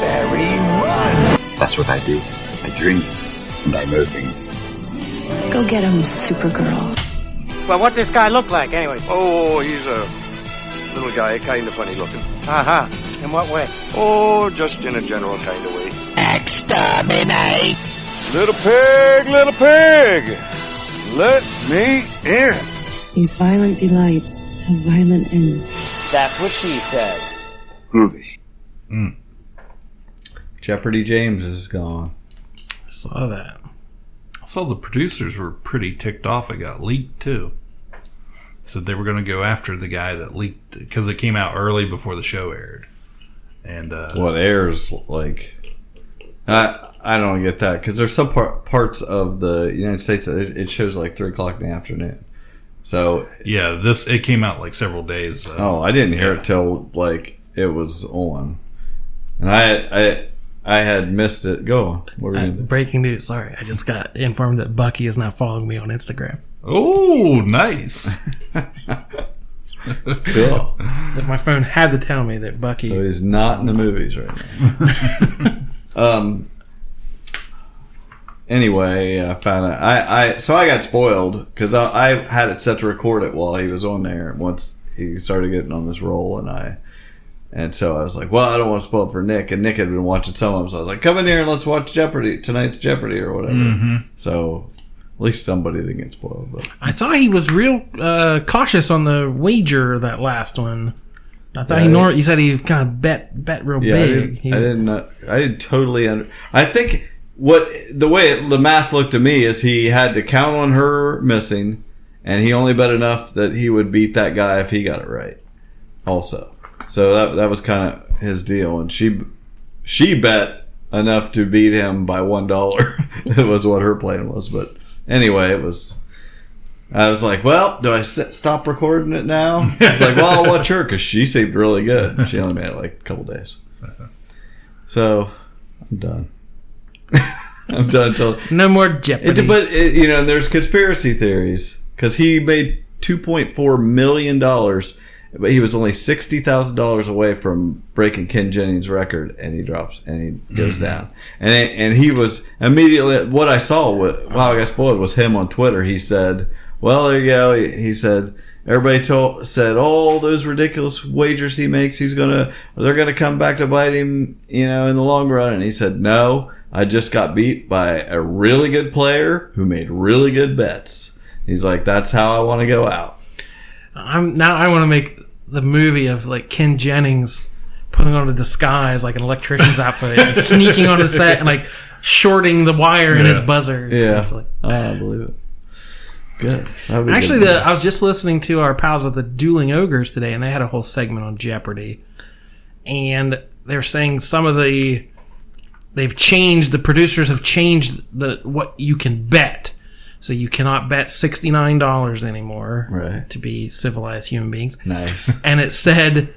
Barry, run! That's what I do. I dream, and I know things. Go get him, Supergirl. Well, what does this guy look like, anyways? Oh, he's a little guy, kind of funny looking. Uh-huh. In what way? Oh, just in a general kind of way. Exterminate! Little pig, let me in. These violent delights have violent ends. That's what she said. Groovy. Jeopardy James is gone. Saw that. I saw the producers were pretty ticked off it got leaked too. Said they were going to go after the guy that leaked it because it came out early before the show aired. And what airs like? I don't get that because there's some parts of the United States that it shows like 3:00 in the afternoon. So yeah, it came out like several days. I didn't hear it till like it was on, and I had missed it. Go on. What were you gonna do? Breaking news. Sorry, I just got informed that Bucky is now following me on Instagram. Oh, nice. Cool. My phone had to tell me that Bucky. So he's not in the movies right now. Anyway, I found out. So I got spoiled because I had it set to record it while he was on there. Once he started getting on this roll, and so I was like, well, I don't want to spoil it for Nick. And Nick had been watching some of them, so I was like, come in here and let's watch tonight's Jeopardy or whatever. Mm-hmm. So at least somebody didn't get spoiled. But I saw he was real cautious on the wager that last one. I thought you said he kind of bet real big. I didn't totally I think the way the math looked to me is he had to count on her missing, and he only bet enough that he would beat that guy if he got it right. Also, so that was kind of his deal, and she bet enough to beat him by $1. It was what her plan was, but anyway, I was like, well, do I stop recording it now? It's like, well, I'll watch her because she seemed really good. She only made it like a couple days. So I'm done. I'm done till no more Jeopardy. But there's conspiracy theories because he made $2.4 million, but he was only $60,000 away from breaking Ken Jennings' record, and he drops and he goes down. And he was immediately, what I saw, wow, I got spoiled, was him on Twitter. He said, well, there you go. He said, everybody said all those ridiculous wagers he makes, they're gonna come back to bite him, in the long run. And he said, no, I just got beat by a really good player who made really good bets. He's like, that's how I want to go out. I want to make the movie of like Ken Jennings putting on a disguise like an electrician's outfit and sneaking onto the set and like shorting the wire in his buzzer. Yeah, I believe it. Good. Actually, I was just listening to our pals at the Dueling Ogres today, and they had a whole segment on Jeopardy, and they're saying the producers have changed what you can bet. So you cannot bet $69 anymore to be civilized human beings. Nice. And it said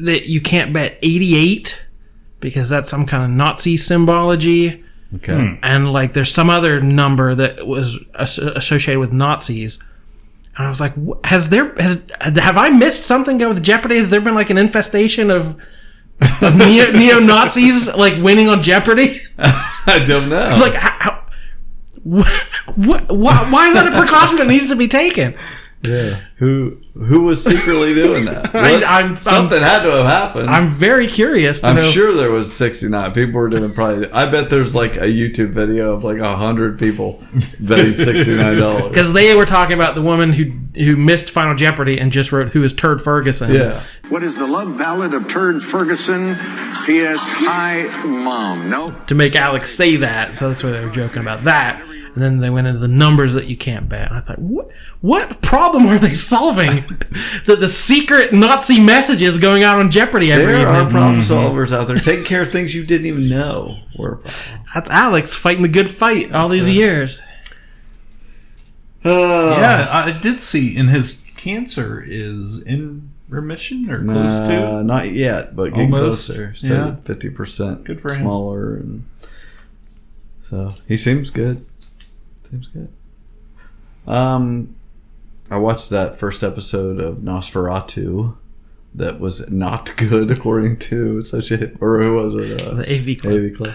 that you can't bet 88 because that's some kind of Nazi symbology. Okay. And like there's some other number that was associated with Nazis. And I was like, have I missed something with Jeopardy? Has there been like an infestation of neo-Nazis like winning on Jeopardy? I don't know. It's like why is that a precaution that needs to be taken? Yeah. Who was secretly doing that? Something had to have happened. I'm very curious to know. I'm sure there was 69. People were doing probably. I bet there's like a YouTube video of like 100 people betting $69. Because they were talking about the woman who missed Final Jeopardy and just wrote, "Who is Turd Ferguson?" Yeah. What is the love ballad of Turd Ferguson? P.S. Hi, Mom. No. To make Alex say that, so that's why they were joking about that. And then they went into the numbers that you can't bet. And I thought, what problem are they solving? That the secret Nazi messages going out on Jeopardy every evening. There are problem solvers out there taking care of things you didn't even know were a problem. That's Alex fighting the good fight all these years. Yeah, I did see in his cancer is in remission or close to. Not yet, but getting almost closer. So 50% good for him. Smaller, and so he seems good. Seems good. I watched that first episode of Nosferatu that was not good according to Associated, or who was it? The AV Club. AV Club.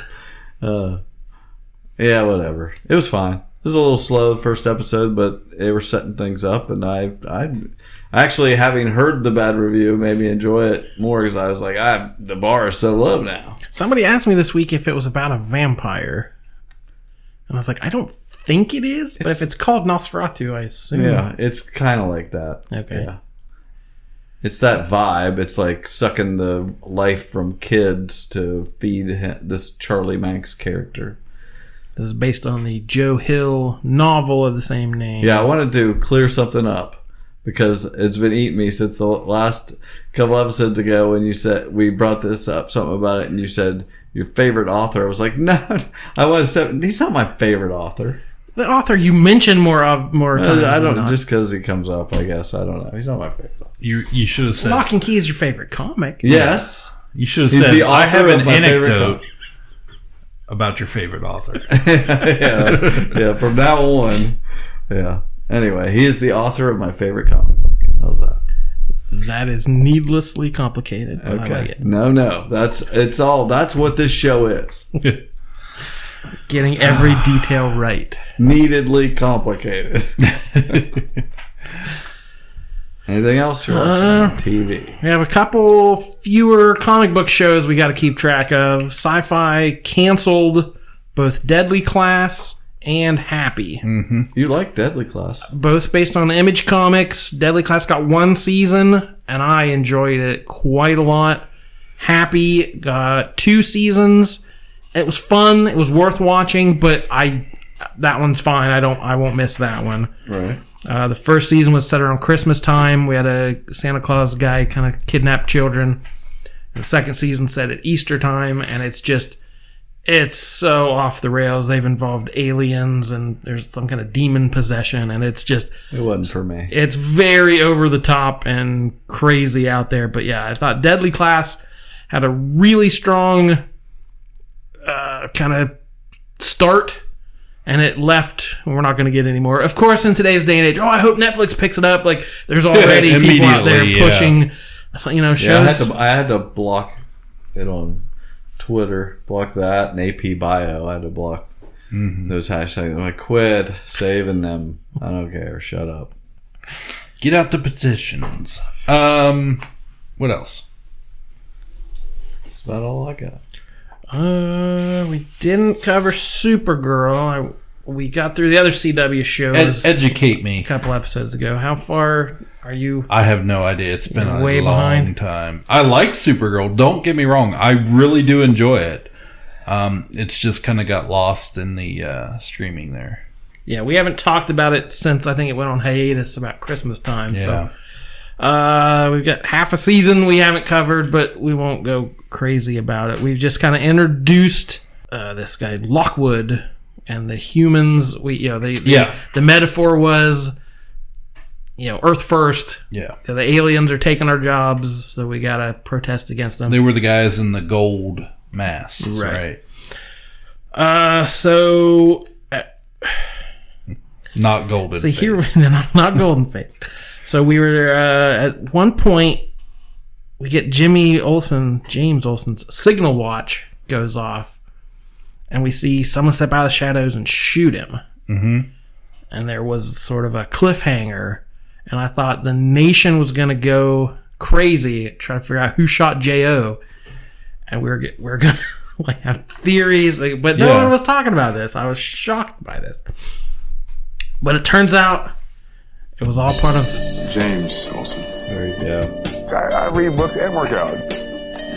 Yeah, whatever. It was fine. It was a little slow the first episode, but they were setting things up, and I actually, having heard the bad review, made me enjoy it more because I was like, the bar is so low now. Somebody asked me this week if it was about a vampire, and I was like, I don't think it is, but if it's called Nosferatu, I assume. Yeah, it's kind of like that. Okay. Yeah. It's that vibe. It's like sucking the life from kids to feed this Charlie Manx character. This is based on the Joe Hill novel of the same name. Yeah, I wanted to clear something up because it's been eating me since the last couple episodes ago when you said we brought this up, something about it, and you said your favorite author. I was like, no, I want to say he's not my favorite author. The author you mentioned more times. I don't just because he comes up. I guess I don't know. He's not my favorite. You should have said Lock and Key is your favorite comic. Yes, you should have said. I have an anecdote about your favorite author. yeah. From now on, yeah. Anyway, he is the author of my favorite comic book. How's that? That is needlessly complicated. But Okay. I like it. No. That's what this show is. Getting every detail right. Neededly complicated. Anything else you're watching on TV? We have a couple fewer comic book shows we got to keep track of. Sci-Fi canceled both Deadly Class and Happy. Mm-hmm. You like Deadly Class? Both based on Image Comics. Deadly Class got 1 season, and I enjoyed it quite a lot. Happy got 2 seasons. It was fun. It was worth watching, but that one's fine. I won't miss that one. Right. The first season was set around Christmas time. We had a Santa Claus guy kind of kidnap children. The second season set at Easter time, and it's so off the rails. They've involved aliens, and there's some kind of demon possession, and it wasn't for me. It's very over the top and crazy out there. But yeah, I thought Deadly Class had a really strong kind of start. And it left. We're not going to get any more. Of course, in today's day and age, I hope Netflix picks it up. Like, there's already people out there pushing, shows. Yeah, I had to block it on Twitter. Block that and AP Bio. I had to block those hashtags. I'm like, quit saving them. I don't care. Shut up. Get out the petitions. What else? That's about all I got. We didn't cover Supergirl. We got through the other CW shows. Educate me. A couple episodes ago. How far are you? I have no idea. It's been a way long time. I like Supergirl. Don't get me wrong. I really do enjoy it. It's just kind of got lost in the streaming there. Yeah, we haven't talked about it since I think it went on hiatus about Christmas time. Yeah. So we've got half a season we haven't covered, but we won't go crazy about it. We've just kind of introduced this guy Lockwood and the humans. The metaphor was Earth first. Yeah, the aliens are taking our jobs, so we gotta protest against them. They were the guys in the gold masks, right? So not golden. So here, not golden face. So we were at one point. We get James Olsen's signal watch goes off, and we see someone step out of the shadows and shoot him. Mm-hmm. And there was sort of a cliffhanger, and I thought the nation was going to go crazy trying to figure out who shot J.O. And we're going to have theories, but no one was talking about this. I was shocked by this. But it turns out it was all part of James Olsen. There you go. I read books and work out.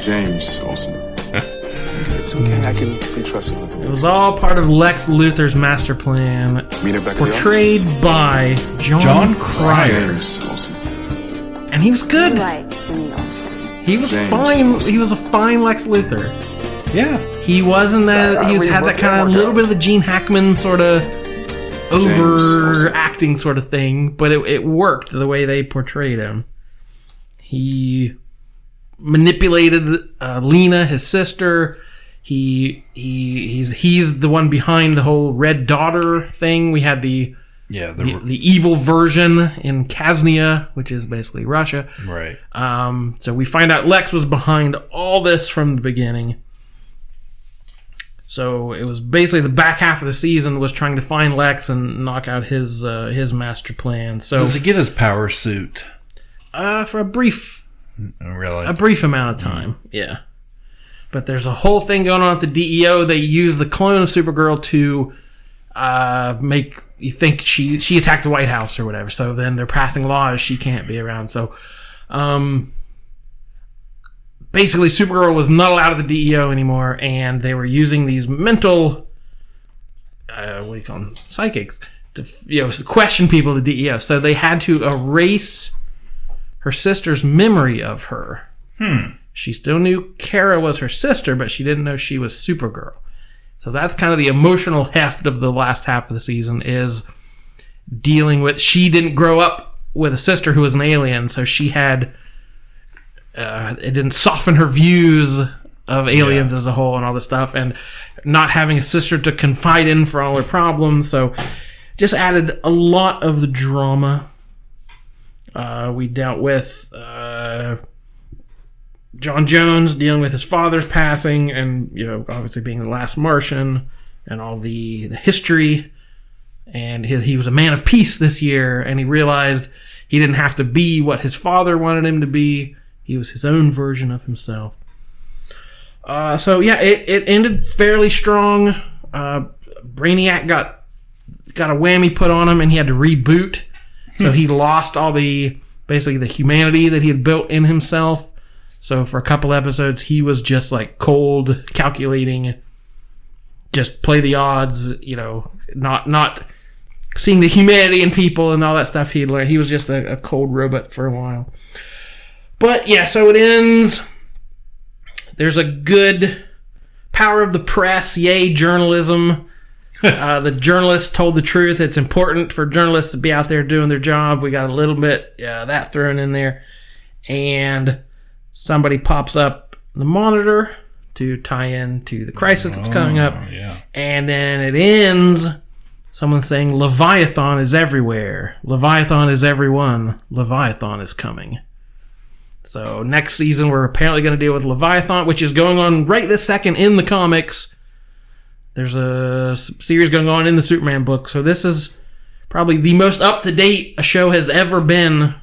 James Olsen. It's okay. I can be trusted. It was all part of Lex Luthor's master plan, portrayed by John Cryer. James Olsen. And he was good. He was fine. He was a fine Lex Luthor. Yeah. He wasn't that. He had that kind of little bit of the Gene Hackman sort of overacting sort of thing, but it worked the way they portrayed him. He manipulated Lena, his sister. He's the one behind the whole Red Daughter thing. We had the evil version in Kaznia, which is basically Russia. Right. So we find out Lex was behind all this from the beginning. So it was basically the back half of the season was trying to find Lex and knock out his master plan. So does he get his power suit? For a brief amount of time, yeah. But there's a whole thing going on at the DEO. They use the clone of Supergirl to make you think she attacked the White House or whatever. So then they're passing laws she can't be around. So basically Supergirl was not allowed at the DEO anymore, and they were using these mental what do you call them, psychics, to question people at the DEO. So they had to erase her sister's memory of her. She still knew Kara was her sister, but she didn't know she was Supergirl. So that's kind of the emotional heft of the last half of the season, is dealing with, she didn't grow up with a sister who was an alien, so she had, it didn't soften her views of aliens as a whole and all this stuff, and not having a sister to confide in for all her problems, so just added a lot of the drama. We dealt with John Jones dealing with his father's passing, and obviously being the last Martian, and all the history. And he was a man of peace this year, and he realized he didn't have to be what his father wanted him to be. He was his own version of himself. It ended fairly strong. Brainiac got a whammy put on him, and he had to reboot. So he lost all basically the humanity that he had built in himself. So for a couple episodes, he was just like cold, calculating, just play the odds, not seeing the humanity in people and all that stuff he'd learned. He was just a cold robot for a while. But yeah, so it ends. There's a good power of the press. Yay, journalism. The journalists told the truth. It's important for journalists to be out there doing their job. We got a little bit that thrown in there. And somebody pops up the monitor to tie in to the crisis that's coming up. Yeah. And then it ends, someone saying, Leviathan is everywhere. Leviathan is everyone. Leviathan is coming. So next season, we're apparently going to deal with Leviathan, which is going on right this second in the comics. There's a series going on in the Superman book. So this is probably the most up-to-date a show has ever been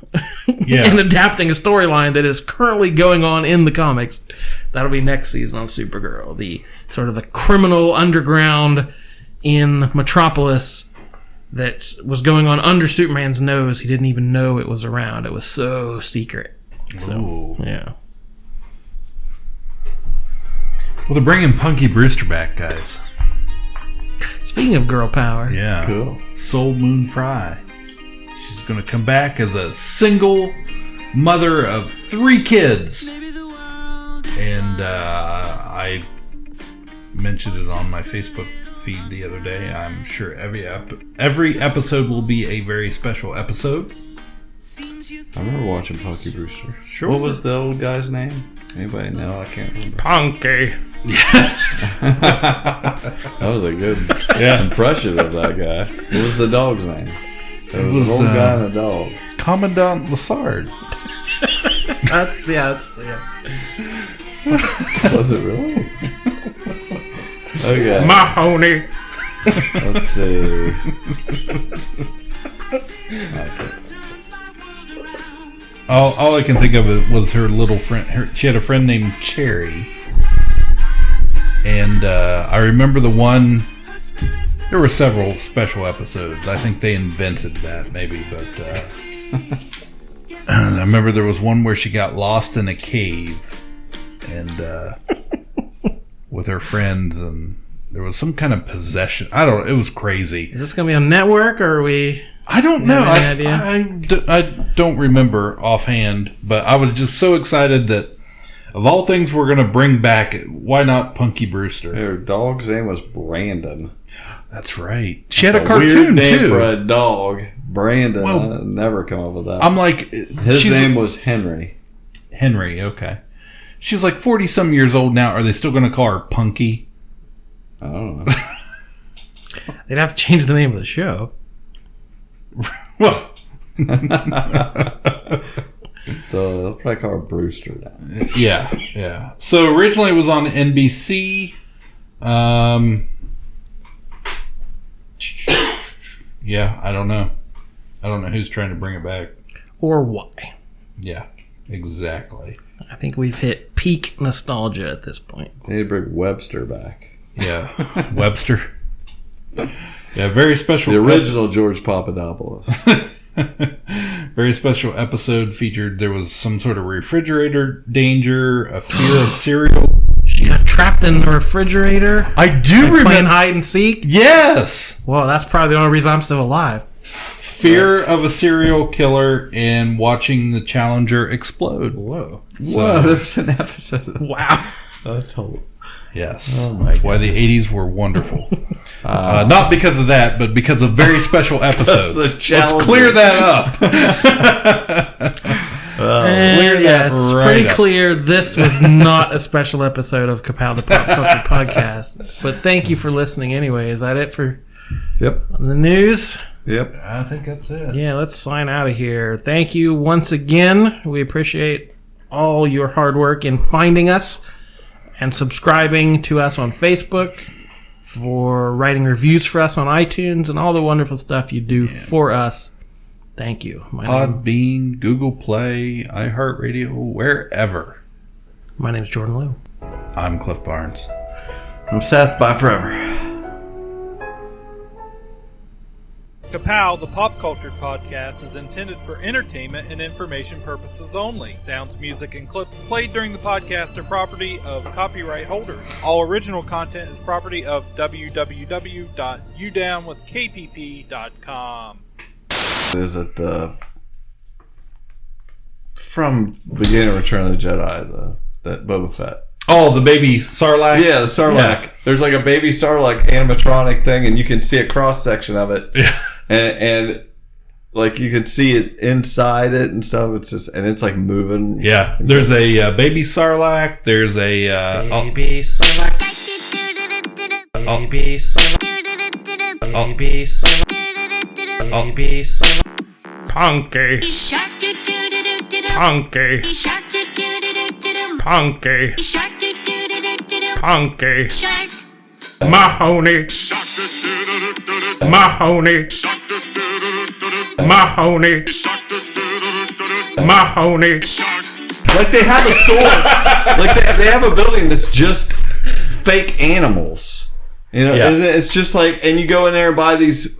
in adapting a storyline that is currently going on in the comics. That'll be next season on Supergirl. The sort of the criminal underground in Metropolis that was going on under Superman's nose. He didn't even know it was around. It was so secret. So, yeah. Well, they're bringing Punky Brewster back, guys. Speaking of girl power. Yeah. Cool. Soul Moon Frye. She's going to come back as a single mother of 3 kids. And I mentioned it on my Facebook feed the other day. I'm sure every episode will be a very special episode. I remember watching Punky Brewster. Sure. What was the old guy's name? Anybody know? I can't remember. Punky. That was a good impression of that guy. What was the dog's name? There was an old guy and a dog. Commandant Lassard. That's Was it really? Okay. Mahoney. Let's see. All I can think of was her little friend. She had a friend named Cherry. And I remember the one. There were several special episodes. I think they invented that, maybe. But I remember there was one where she got lost in a cave. And with her friends. And there was some kind of possession. I don't know. It was crazy. Is this going to be on network, or are we... I don't know. Idea? I don't remember offhand, but I was just so excited that of all things we're going to bring back, why not Punky Brewster? Her dog's name was Brandon. That's right. She had a cartoon, weird name too. For a dog. Brandon. Well, I never come up with that. I'm like... His name was Henry. Henry, okay. She's like 40-some years old now. Are they still going to call her Punky? I don't know. They'd have to change the name of the show. Well, they'll probably call her Brewster now. Yeah. So originally it was on NBC. Yeah, I don't know. I don't know who's trying to bring it back. Or why. Yeah, exactly. I think we've hit peak nostalgia at this point. They need to bring Webster back. Yeah, Webster. Yeah, very special. The original George Papadopoulos. Very special episode featured. There was some sort of refrigerator danger, a fear of cereal. She got trapped in the refrigerator. I do remember playing hide and seek. Yes. Well, that's probably the only reason I'm still alive. Fear of a serial killer and watching the Challenger explode. Whoa! Whoa! There's an episode. Wow. That's whole. Yes. Oh my That's why the 80s were wonderful. Not because of that, but because of very special episodes. Let's clear that up. It's pretty clear this was not a special episode of Ka-Pow the Pop Culture Podcast. But thank you for listening anyway. Is that it for the news? Yep. I think that's it. Yeah, let's sign out of here. Thank you once again. We appreciate all your hard work in finding us and subscribing to us on Facebook, for writing reviews for us on iTunes, and all the wonderful stuff you do for us. Thank you. Podbean, Google Play, iHeartRadio, wherever. My name's Jordan Lowe. I'm Cliff Barnes. I'm Seth. Bye forever. Ka-Pow, the Pop Culture Podcast, is intended for entertainment and information purposes only. Sounds, music, and clips played during the podcast are property of copyright holders. All original content is property of www.udownwithkpp.com. Is it from beginning of Return of the Jedi, that Boba Fett? Oh, the baby Sarlacc? Yeah, the Sarlacc. Yeah. There's like a baby Sarlacc animatronic thing, and you can see a cross-section of it. Yeah. And like you could see it inside it and stuff. It's just, and it's like moving. Yeah. There's a baby Sarlacc. There's a... baby Sarlacc. Baby Sarlacc. Baby Sarlacc. Baby Sarlacc. Punky. Punky. Punky. Punky. Mahoney. Mahoney. Mahoney. Mahoney. Like they have a store. Like they have a building that's just fake animals. You know, it's just like, and you go in there and buy these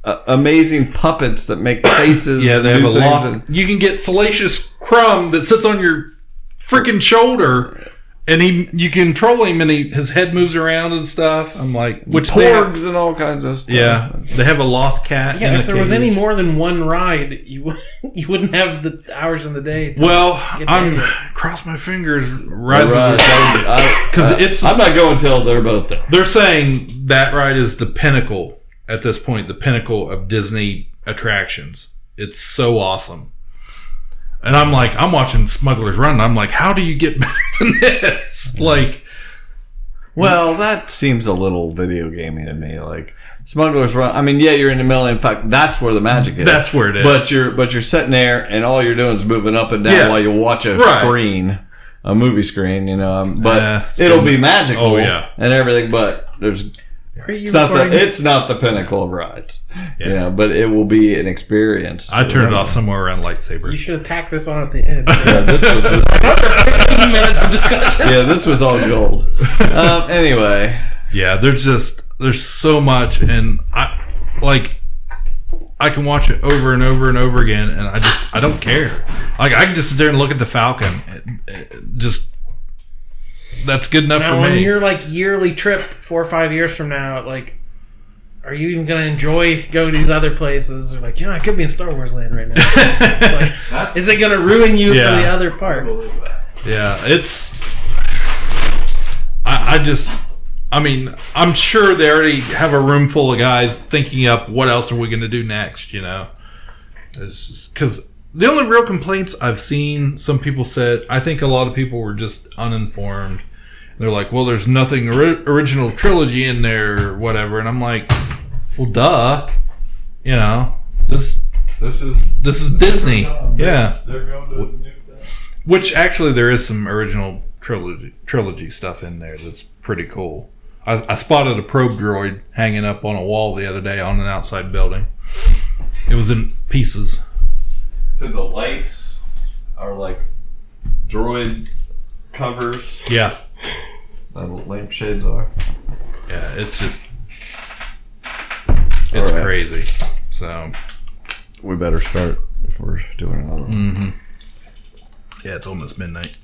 amazing puppets that make faces. Yeah, they have a loft. And you can get Salacious Crumb that sits on your freaking shoulder, and you control him, and his head moves around and stuff. I'm like, which porgs and all kinds of stuff. Yeah, they have a loth cat. Yeah, if there was any more than one ride, you wouldn't have the hours in the day. Well, I'm cross my fingers, because I'm not going till they're both there. They're saying that ride is the pinnacle at this point, the pinnacle of Disney attractions. It's so awesome. And I'm like, I'm watching Smugglers Run, and I'm like, how do you get better than this? Like, well, that seems a little video gamey to me. Like Smugglers Run. I mean, yeah, you're in the middle. In fact, that's where the magic is. That's where it is. But you're sitting there, and all you're doing is moving up and down while you watch a screen, a movie screen. You know, but it'll be magical. Oh yeah, and everything. But it's not the pinnacle of rides. Yeah, but it will be an experience. I turned it off somewhere around lightsabers. You should have tacked this on at the end. This was another 15 minutes of discussion. Yeah, this was all gold. Anyway, yeah, there's so much, and I can watch it over and over and over again, and I don't care. Like I can just sit there and look at the Falcon, that's good enough for me. On your yearly trip 4 or 5 years from now, are you even going to enjoy going to these other places? Or I could be in Star Wars land right now. Is it going to ruin you for the other parts? Yeah, it's. I'm sure they already have a room full of guys thinking up what else are we going to do next. You know, because. The only real complaints I've seen, some people said, I think a lot of people were just uninformed. They're like, well, there's nothing original trilogy in there or whatever. And I'm like, well, duh. You know, this is Disney. Yeah. They're going to which actually there is some original trilogy stuff in there that's pretty cool. I spotted a probe droid hanging up on a wall the other day on an outside building. It was in pieces. So the lights are like droid covers. Yeah. The lampshades are. Yeah, it's crazy. So we better start if we're doing another one. Yeah, it's almost midnight.